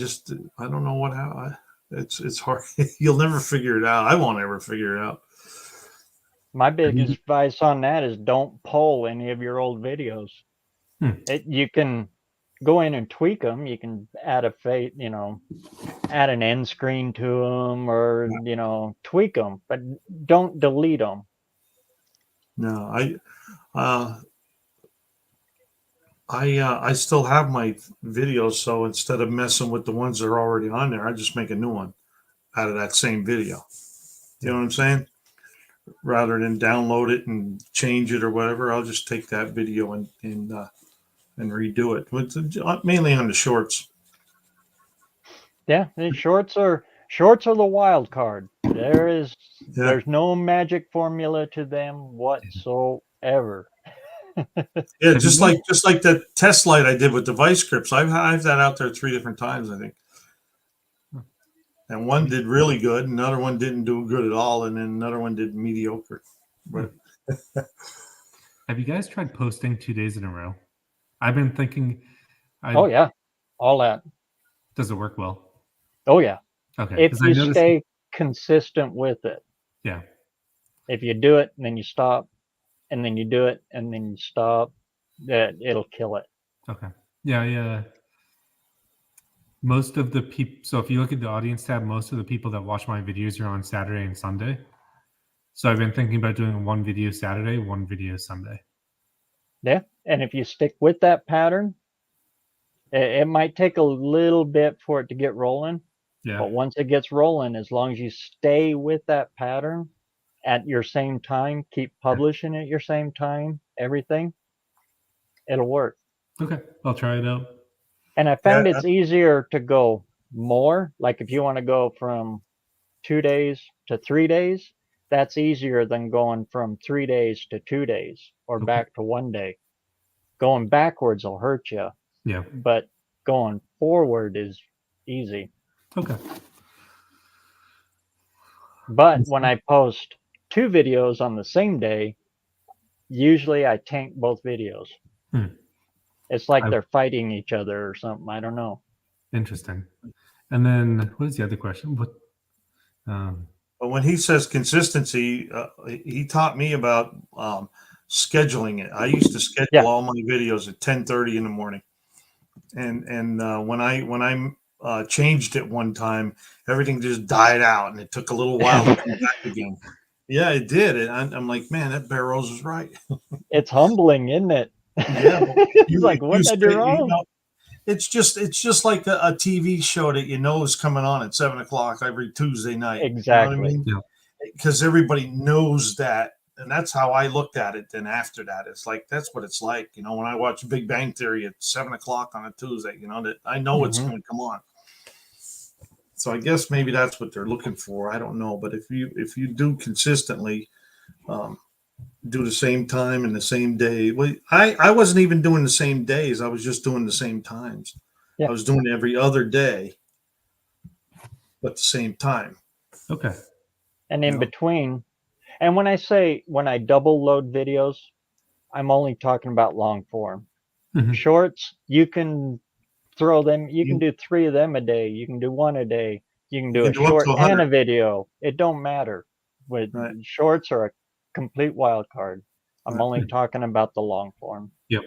don't know how. It's hard. You'll never figure it out. I won't ever figure it out. My biggest advice on that is don't poll any of your old videos. You can go in and tweak them. You can add add an end screen to them, or tweak them, but don't delete them. No, I still have my videos, so instead of messing with the ones that are already on there, I just make a new one out of that same video. You know what I'm saying? Rather than download it and change it or whatever, I'll just take that video and redo it. It's mainly on the shorts. Yeah, and shorts are the wild card. There's no magic formula to them whatsoever. Yeah, just like that test light I did with the vice grips. I've that out there 3 different times, I think. And one did really good, another one didn't do good at all, and then another one did mediocre. But have you guys tried posting 2 days in a row? I've been thinking. Oh yeah, all that. Does it work well? Oh yeah. Okay. If you stay consistent with it. Yeah. If you do it and then you stop, and then you do it and then you stop, that it'll kill it. Okay. Yeah. most of the people, so if you look at the audience tab, most of the people that watch my videos are on Saturday and Sunday. So I've been thinking about doing one video Saturday, one video Sunday. Yeah. And if you stick with that pattern, it might take a little bit for it to get rolling. Yeah. But once it gets rolling, as long as you stay with that pattern at your same time, keep publishing at your same time, everything, it'll work. Okay. I'll try it out. And I found it's easier to go more. Like if you want to go from 2 days to 3 days, that's easier than going from 3 days to 2 days or Okay. back to 1 day. Going backwards will hurt you, Yeah. but going forward is easy. Okay. But when I post 2 videos on the same day, usually I tank both videos. It's like they're fighting each other or something. I don't know. Interesting. And then what is the other question? What? But when he says consistency, he taught me about scheduling it. I used to schedule all my videos at 10:30 in the morning, and when I changed it one time, everything just died out, and it took a little while to come back again. Yeah, it did. And I'm like, man, that BareRose is right. It's humbling, isn't it? Yeah, it's like, what did I do wrong? You know, it's just like a TV show that you know is coming on at 7:00 every Tuesday night. Exactly. You know what I mean? Yeah. Because everybody knows that, and that's how I looked at it. Then after that, it's like that's what it's like. You know, when I watch Big Bang Theory at 7:00 on a Tuesday, you know that I know it's going to come on. So I guess maybe that's what they're looking for. I don't know, but if you do consistently, do the same time and the same day. Well, I wasn't even doing the same days. I was just doing the same times. Yeah. I was doing it every other day, but the same time. Okay. And in between, and when I double load videos, I'm only talking about long form. Mm-hmm. Shorts, you can throw them. You can do 3 of them a day. You can do 1 a day. You can do a short and a video. It don't matter. With shorts are a complete wild card. I'm only talking about the long form. Yep.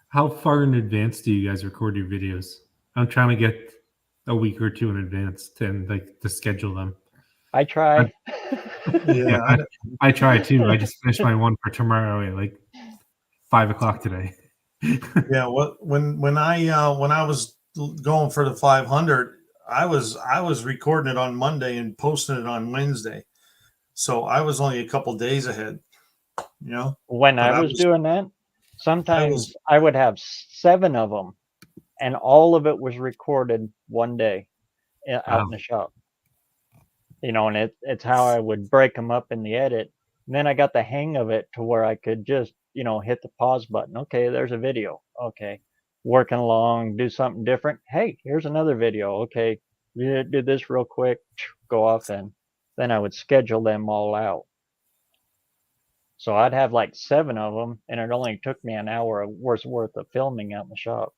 How far in advance do you guys record your videos? I'm trying to get a week or 2 in advance to schedule them. I try. I try too. I just finished my one for tomorrow at like 5:00 today. Yeah. When I was going for the 500, I was recording it on Monday and posting it on Wednesday. So I was only a couple days ahead, you know. When I was doing that, sometimes I would have 7 of them, and all of it was recorded one day out in the shop. You know, and it's how I would break them up in the edit. And then I got the hang of it to where I could just, hit the pause button. Okay, there's a video. Okay, working along, do something different. Hey, here's another video. Okay, do this real quick, go off, and then I would schedule them all out. So I'd have like 7 of them, and it only took me an hour worth of filming out in the shop.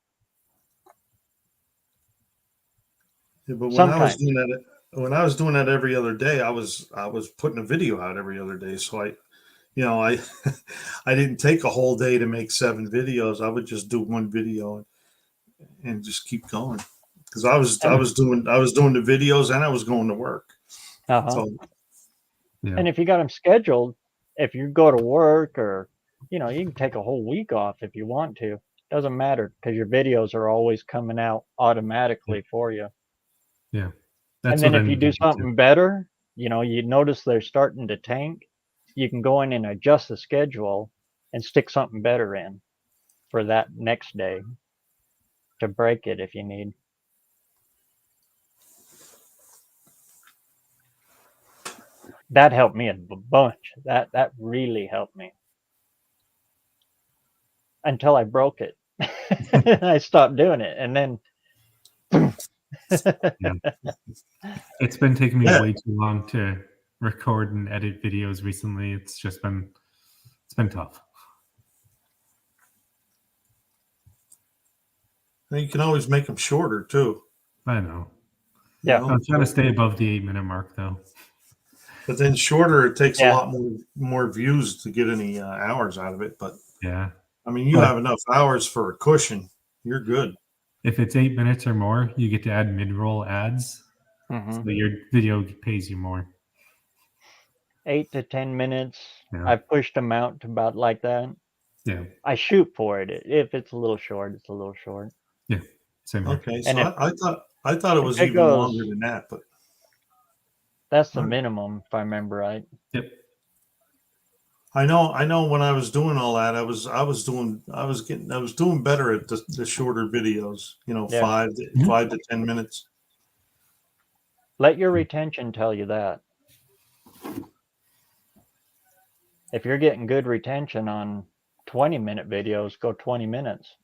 Yeah, but when I was doing that every other day, I was putting a video out every other day. So I didn't take a whole day to make 7 videos. I would just do 1 video and just keep going. Because I was doing the videos and I was going to work. So, and if you got them scheduled, if you go to work or you can take a whole week off if you want to. Doesn't matter because your videos are always coming out automatically for you. Yeah. And then if you do something better, you notice they're starting to tank, you can go in and adjust the schedule and stick something better in for that next day to break it if you need. That helped me a bunch. That really helped me. Until I broke it. I stopped doing it. And then It's been taking me way too long to record and edit videos recently. It's been tough. You can always make them shorter too. I know. Yeah. I'm trying to stay above the 8-minute mark though. But then shorter, it takes a lot more views to get any hours out of it. But yeah, I mean, you have enough hours for a cushion. You're good. If it's 8 minutes or more, you get to add mid-roll ads. Mhm. So your video pays you more. 8 to 10 minutes. Yeah. I've pushed them out to about like that. Yeah. I shoot for it. If it's a little short, it's a little short. Yeah. Same here. Okay, And so if, I thought it if was it even goes, longer than that, but that's the Alright. minimum, if I remember right. Yep. I know when I was doing all that, I was doing better at the shorter videos, Yeah. 5 to 10 minutes. Let your retention tell you that. If you're getting good retention on 20-minute videos, go 20 minutes.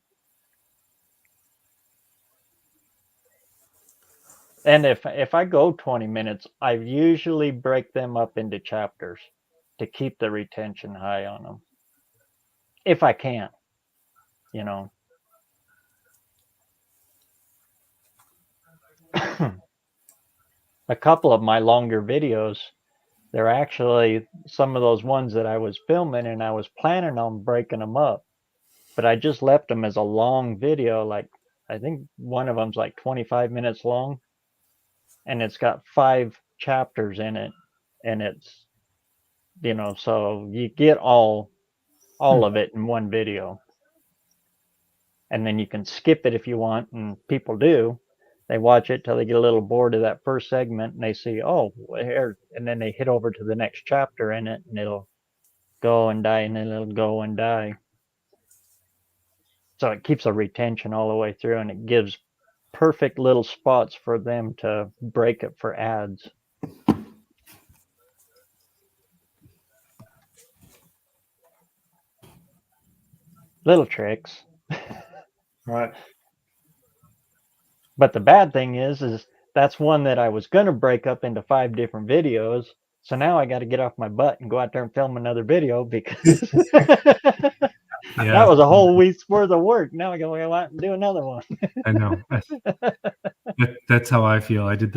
And if I go 20 minutes, I usually break them up into chapters to keep the retention high on them. If I can, you know. A couple of my longer videos, they're actually some of those ones that I was filming and I was planning on breaking them up, but I just left them as a long video. Like, I think one of them's like 25 minutes long, and it's got 5 chapters in it, and it's, so you get all of it in one video, and then you can skip it if you want, and people do. They watch it till they get a little bored of that first segment, and they see, oh, here, and then they hit over to the next chapter in it, and it'll go and die, and then it'll go and die. So it keeps a retention all the way through, and it gives perfect little spots for them to break it for ads. Little tricks. Right. But the bad thing is that's one that I was going to break up into 5 different videos. So now I got to get off my butt and go out there and film another video because that was a whole week's worth of work. Now I got to go out and do another one. I know. That's how I feel. I did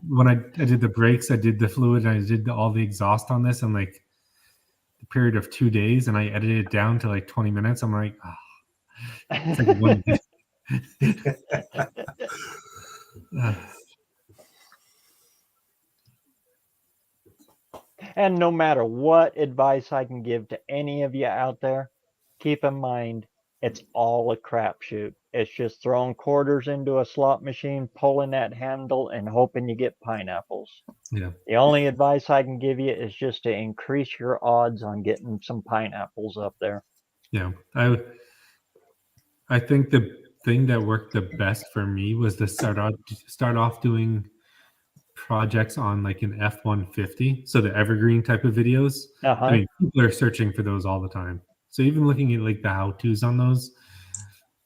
when I did the brakes, I did the fluid, and I did all the exhaust on this in like the period of 2 days, and I edited it down to like 20 minutes. I'm like, it's like one day. And no matter what advice I can give to any of you out there, keep in mind it's all a crapshoot. It's just throwing quarters into a slot machine, pulling that handle, and hoping you get pineapples. Yeah. The only advice I can give you is just to increase your odds on getting some pineapples up there. Yeah. I think the thing that worked the best for me was to start off doing projects on like an F-150, so the evergreen type of videos. I mean, people are searching for those all the time. So even looking at like the how-tos on those,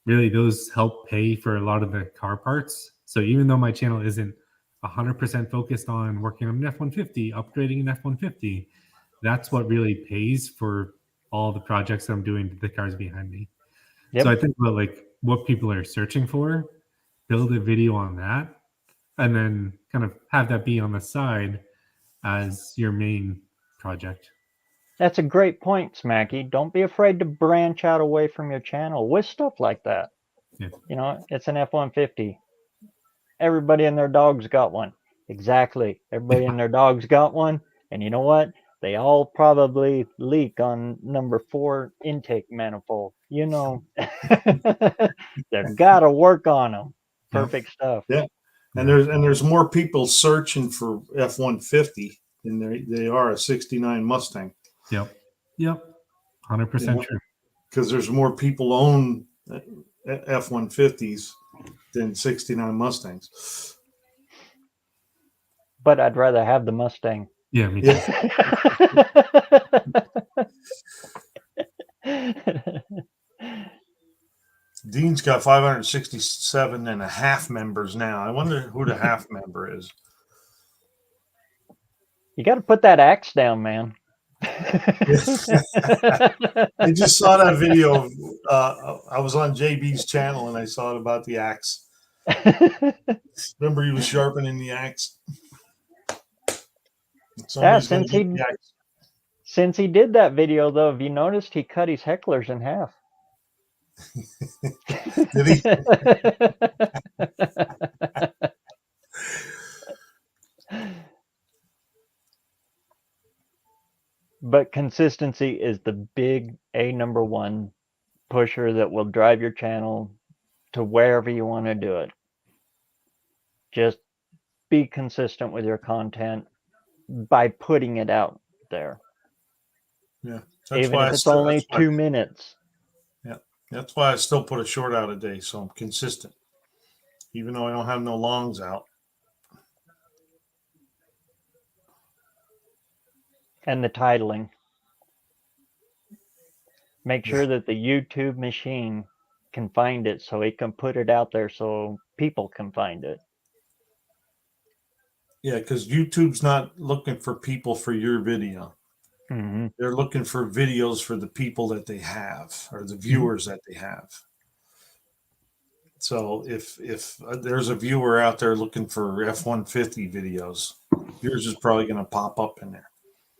really those help pay for a lot of the car parts. So even though my channel isn't 100% focused on working on an F-150, upgrading an F-150, that's what really pays for all the projects I'm doing to the cars behind me. Yep. So I think about like what people are searching for, build a video on that, and then kind of have that be on the side as your main project. That's a great point, Smacky. Don't be afraid to branch out away from your channel with stuff like that. Yeah. You know, it's an F-150. Everybody and their dog's got one. Exactly. Everybody and their dog's got one. And you know what? They all probably leak on number 4 intake manifold. You know, they've got to work on them. Perfect stuff. Yeah. And there's more people searching for F-150 than they are a 69 Mustang. Yep. 100% true. Because there's more people own F-150s than 69 Mustangs. But I'd rather have the Mustang. Yeah, me too. Dean's got 567 and a half members now. I wonder who the half member is. You got to put that axe down, man. I just saw that video. I was on JB's channel and I saw it about the axe. Remember, he was sharpening the axe. Yeah, since he did that video, though, have you noticed he cut his hecklers in half? Did he? But consistency is the big number one pusher that will drive your channel to wherever you want to do it. Just be consistent with your content by putting it out there. Yeah. Even if it's only 2 minutes. Yeah. That's why I still put a short out a day, so I'm consistent. Even though I don't have no longs out. And the titling. Make sure that the YouTube machine can find it so it can put it out there so people can find it. Yeah, because YouTube's not looking for people for your video. Mm-hmm. They're looking for videos for the people that they have or the viewers that they have. So if there's a viewer out there looking for F-150 videos, yours is probably going to pop up in there.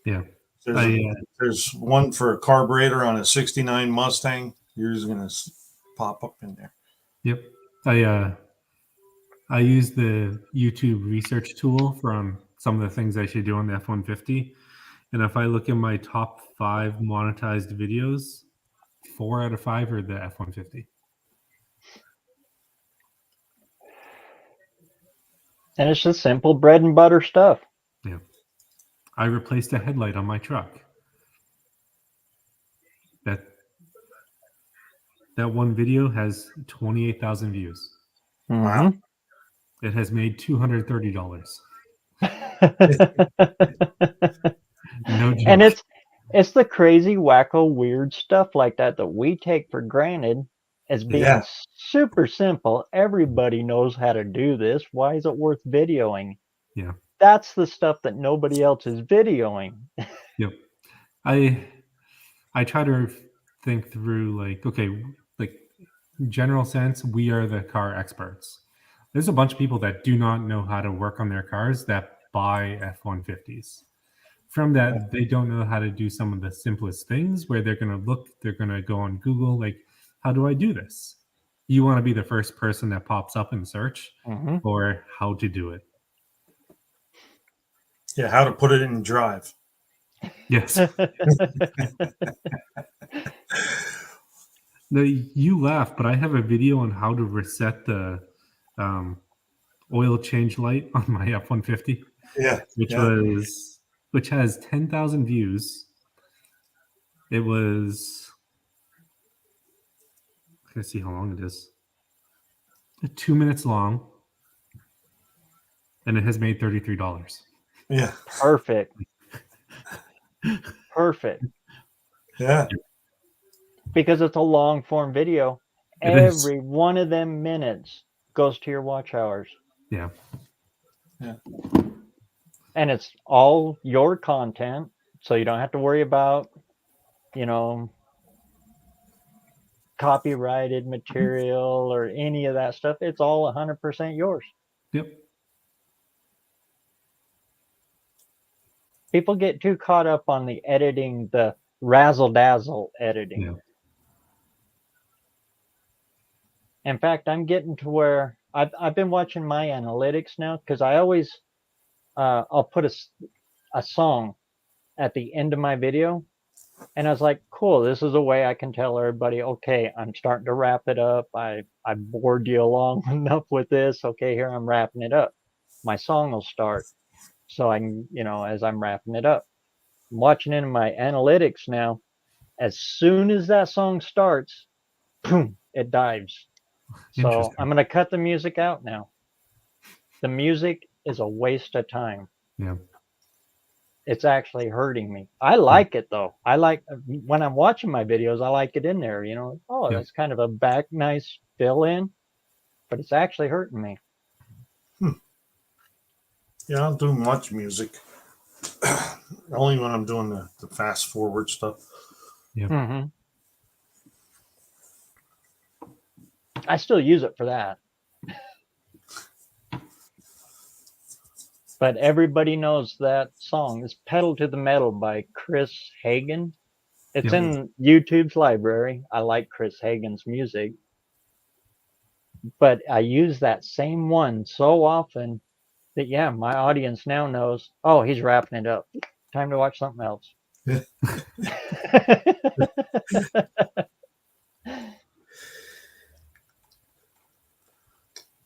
Yeah. There's one for a carburetor on a 69 Mustang. Yours is going to pop up in there. Yep. I use the YouTube research tool from some of the things I should do on the F-150. And if I look in my top 5 monetized videos, 4 out of 5 are the F-150. And it's just simple bread and butter stuff. Yeah. I replaced a headlight on my truck. That one video has 28,000 views. Wow. It has made $230. No joke. And it's the crazy, wacko, weird stuff like that we take for granted as being super simple. Everybody knows how to do this. Why is it worth videoing? Yeah. That's the stuff that nobody else is videoing. Yep. I try to think through general sense, we are the car experts. There's a bunch of people that do not know how to work on their cars that buy F-150s. From that, they don't know how to do some of the simplest things where they're going to go on Google, like, how do I do this? You want to be the first person that pops up in search for how to do it. Yeah, how to put it in drive. Yes. No, you laugh, but I have a video on how to reset the oil change light on my F-150. Yeah. Which has 10,000 views. It was, let's see how long it is. 2 minutes long, and it has made $33. Yeah. Perfect. Yeah. Because it's a long form video. Every one of them minutes goes to your watch hours. Yeah. Yeah. And it's all your content, so you don't have to worry about, copyrighted material or any of that stuff. It's all 100% yours. Yep. People get too caught up on the editing, the razzle-dazzle editing. Yeah. In fact, I'm getting to where I've been watching my analytics now, because I always I'll put a song at the end of my video, and I was like, cool, this is a way I can tell everybody, okay, I'm starting to wrap it up. I bored you along enough with this. Okay, here I'm wrapping it up. My song will start, so I can, as I'm wrapping it up. I'm watching in my analytics now. As soon as that song starts, boom, it dives. So I'm going to cut the music out now. The music is a waste of time. Yeah. It's actually hurting me. I like it though. I like when I'm watching my videos, I like it in there, that's kind of a nice fill in, but it's actually hurting me. Yeah, I don't do much music. Only when I'm doing the fast forward stuff. Yeah. Mm-hmm. I still use it for that. But everybody knows that song is Pedal to the Metal by Chris Hagen. It's Yeah. in YouTube's library. I like Chris Hagen's music, but I use that same one so often that, yeah, my audience now knows, oh, he's wrapping it up. Time to watch something else.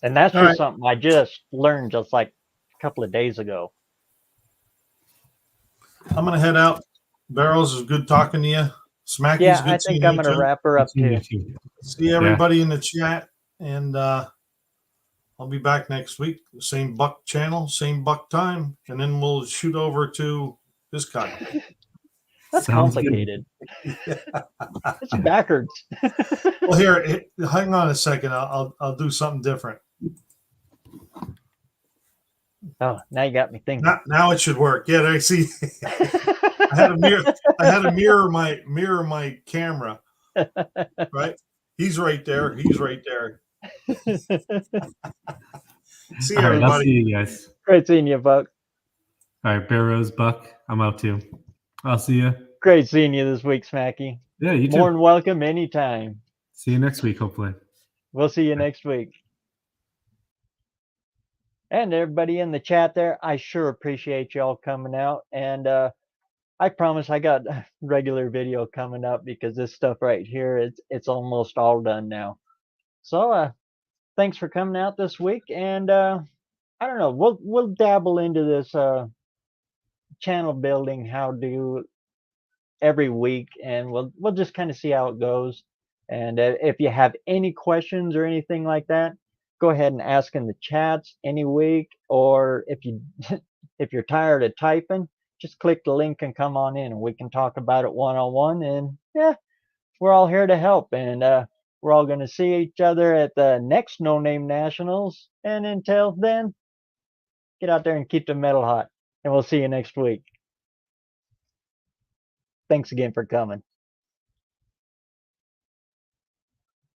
And that's All just right. something I just learned just like a couple of days ago. I'm gonna head out. BareRose, is good talking to you. Smacky's Yeah, I good seeing think you I'm gonna too. wrap her up Seeing you too. too. See everybody in the chat, and I'll be back next week. Same Buck channel, same Buck time, and then we'll shoot over to this guy. That's Sounds good. complicated. It's backwards. Well, here, hang on a second. I'll do something different. Oh, now you got me thinking. Now it should work. Yeah, I see. I had to mirror my camera. Right, he's right there. He's right there. See All right, I'll everybody. see you guys. Great seeing you, Buck. All right, BareRose, Buck, I'm out too. I'll see you. Great seeing you this week, Smacky. Yeah, you too. More than welcome anytime. See you next week, hopefully. We'll see you next week. And everybody in the chat there, I sure appreciate y'all coming out. And I promise I got regular video coming up because this stuff right here, it's almost all done now. So thanks for coming out this week. And I don't know, we'll dabble into this channel building how do every week, and we'll just kind of see how it goes. And if you have any questions or anything like that, go ahead and ask in the chats any week. Or if you if you're tired of typing, just click the link and come on in, and we can talk about it one-on-one. And yeah, we're all here to help. And we're all going to see each other at the next No Name Nationals. And until then, get out there and keep the metal hot. And we'll see you next week. Thanks again for coming.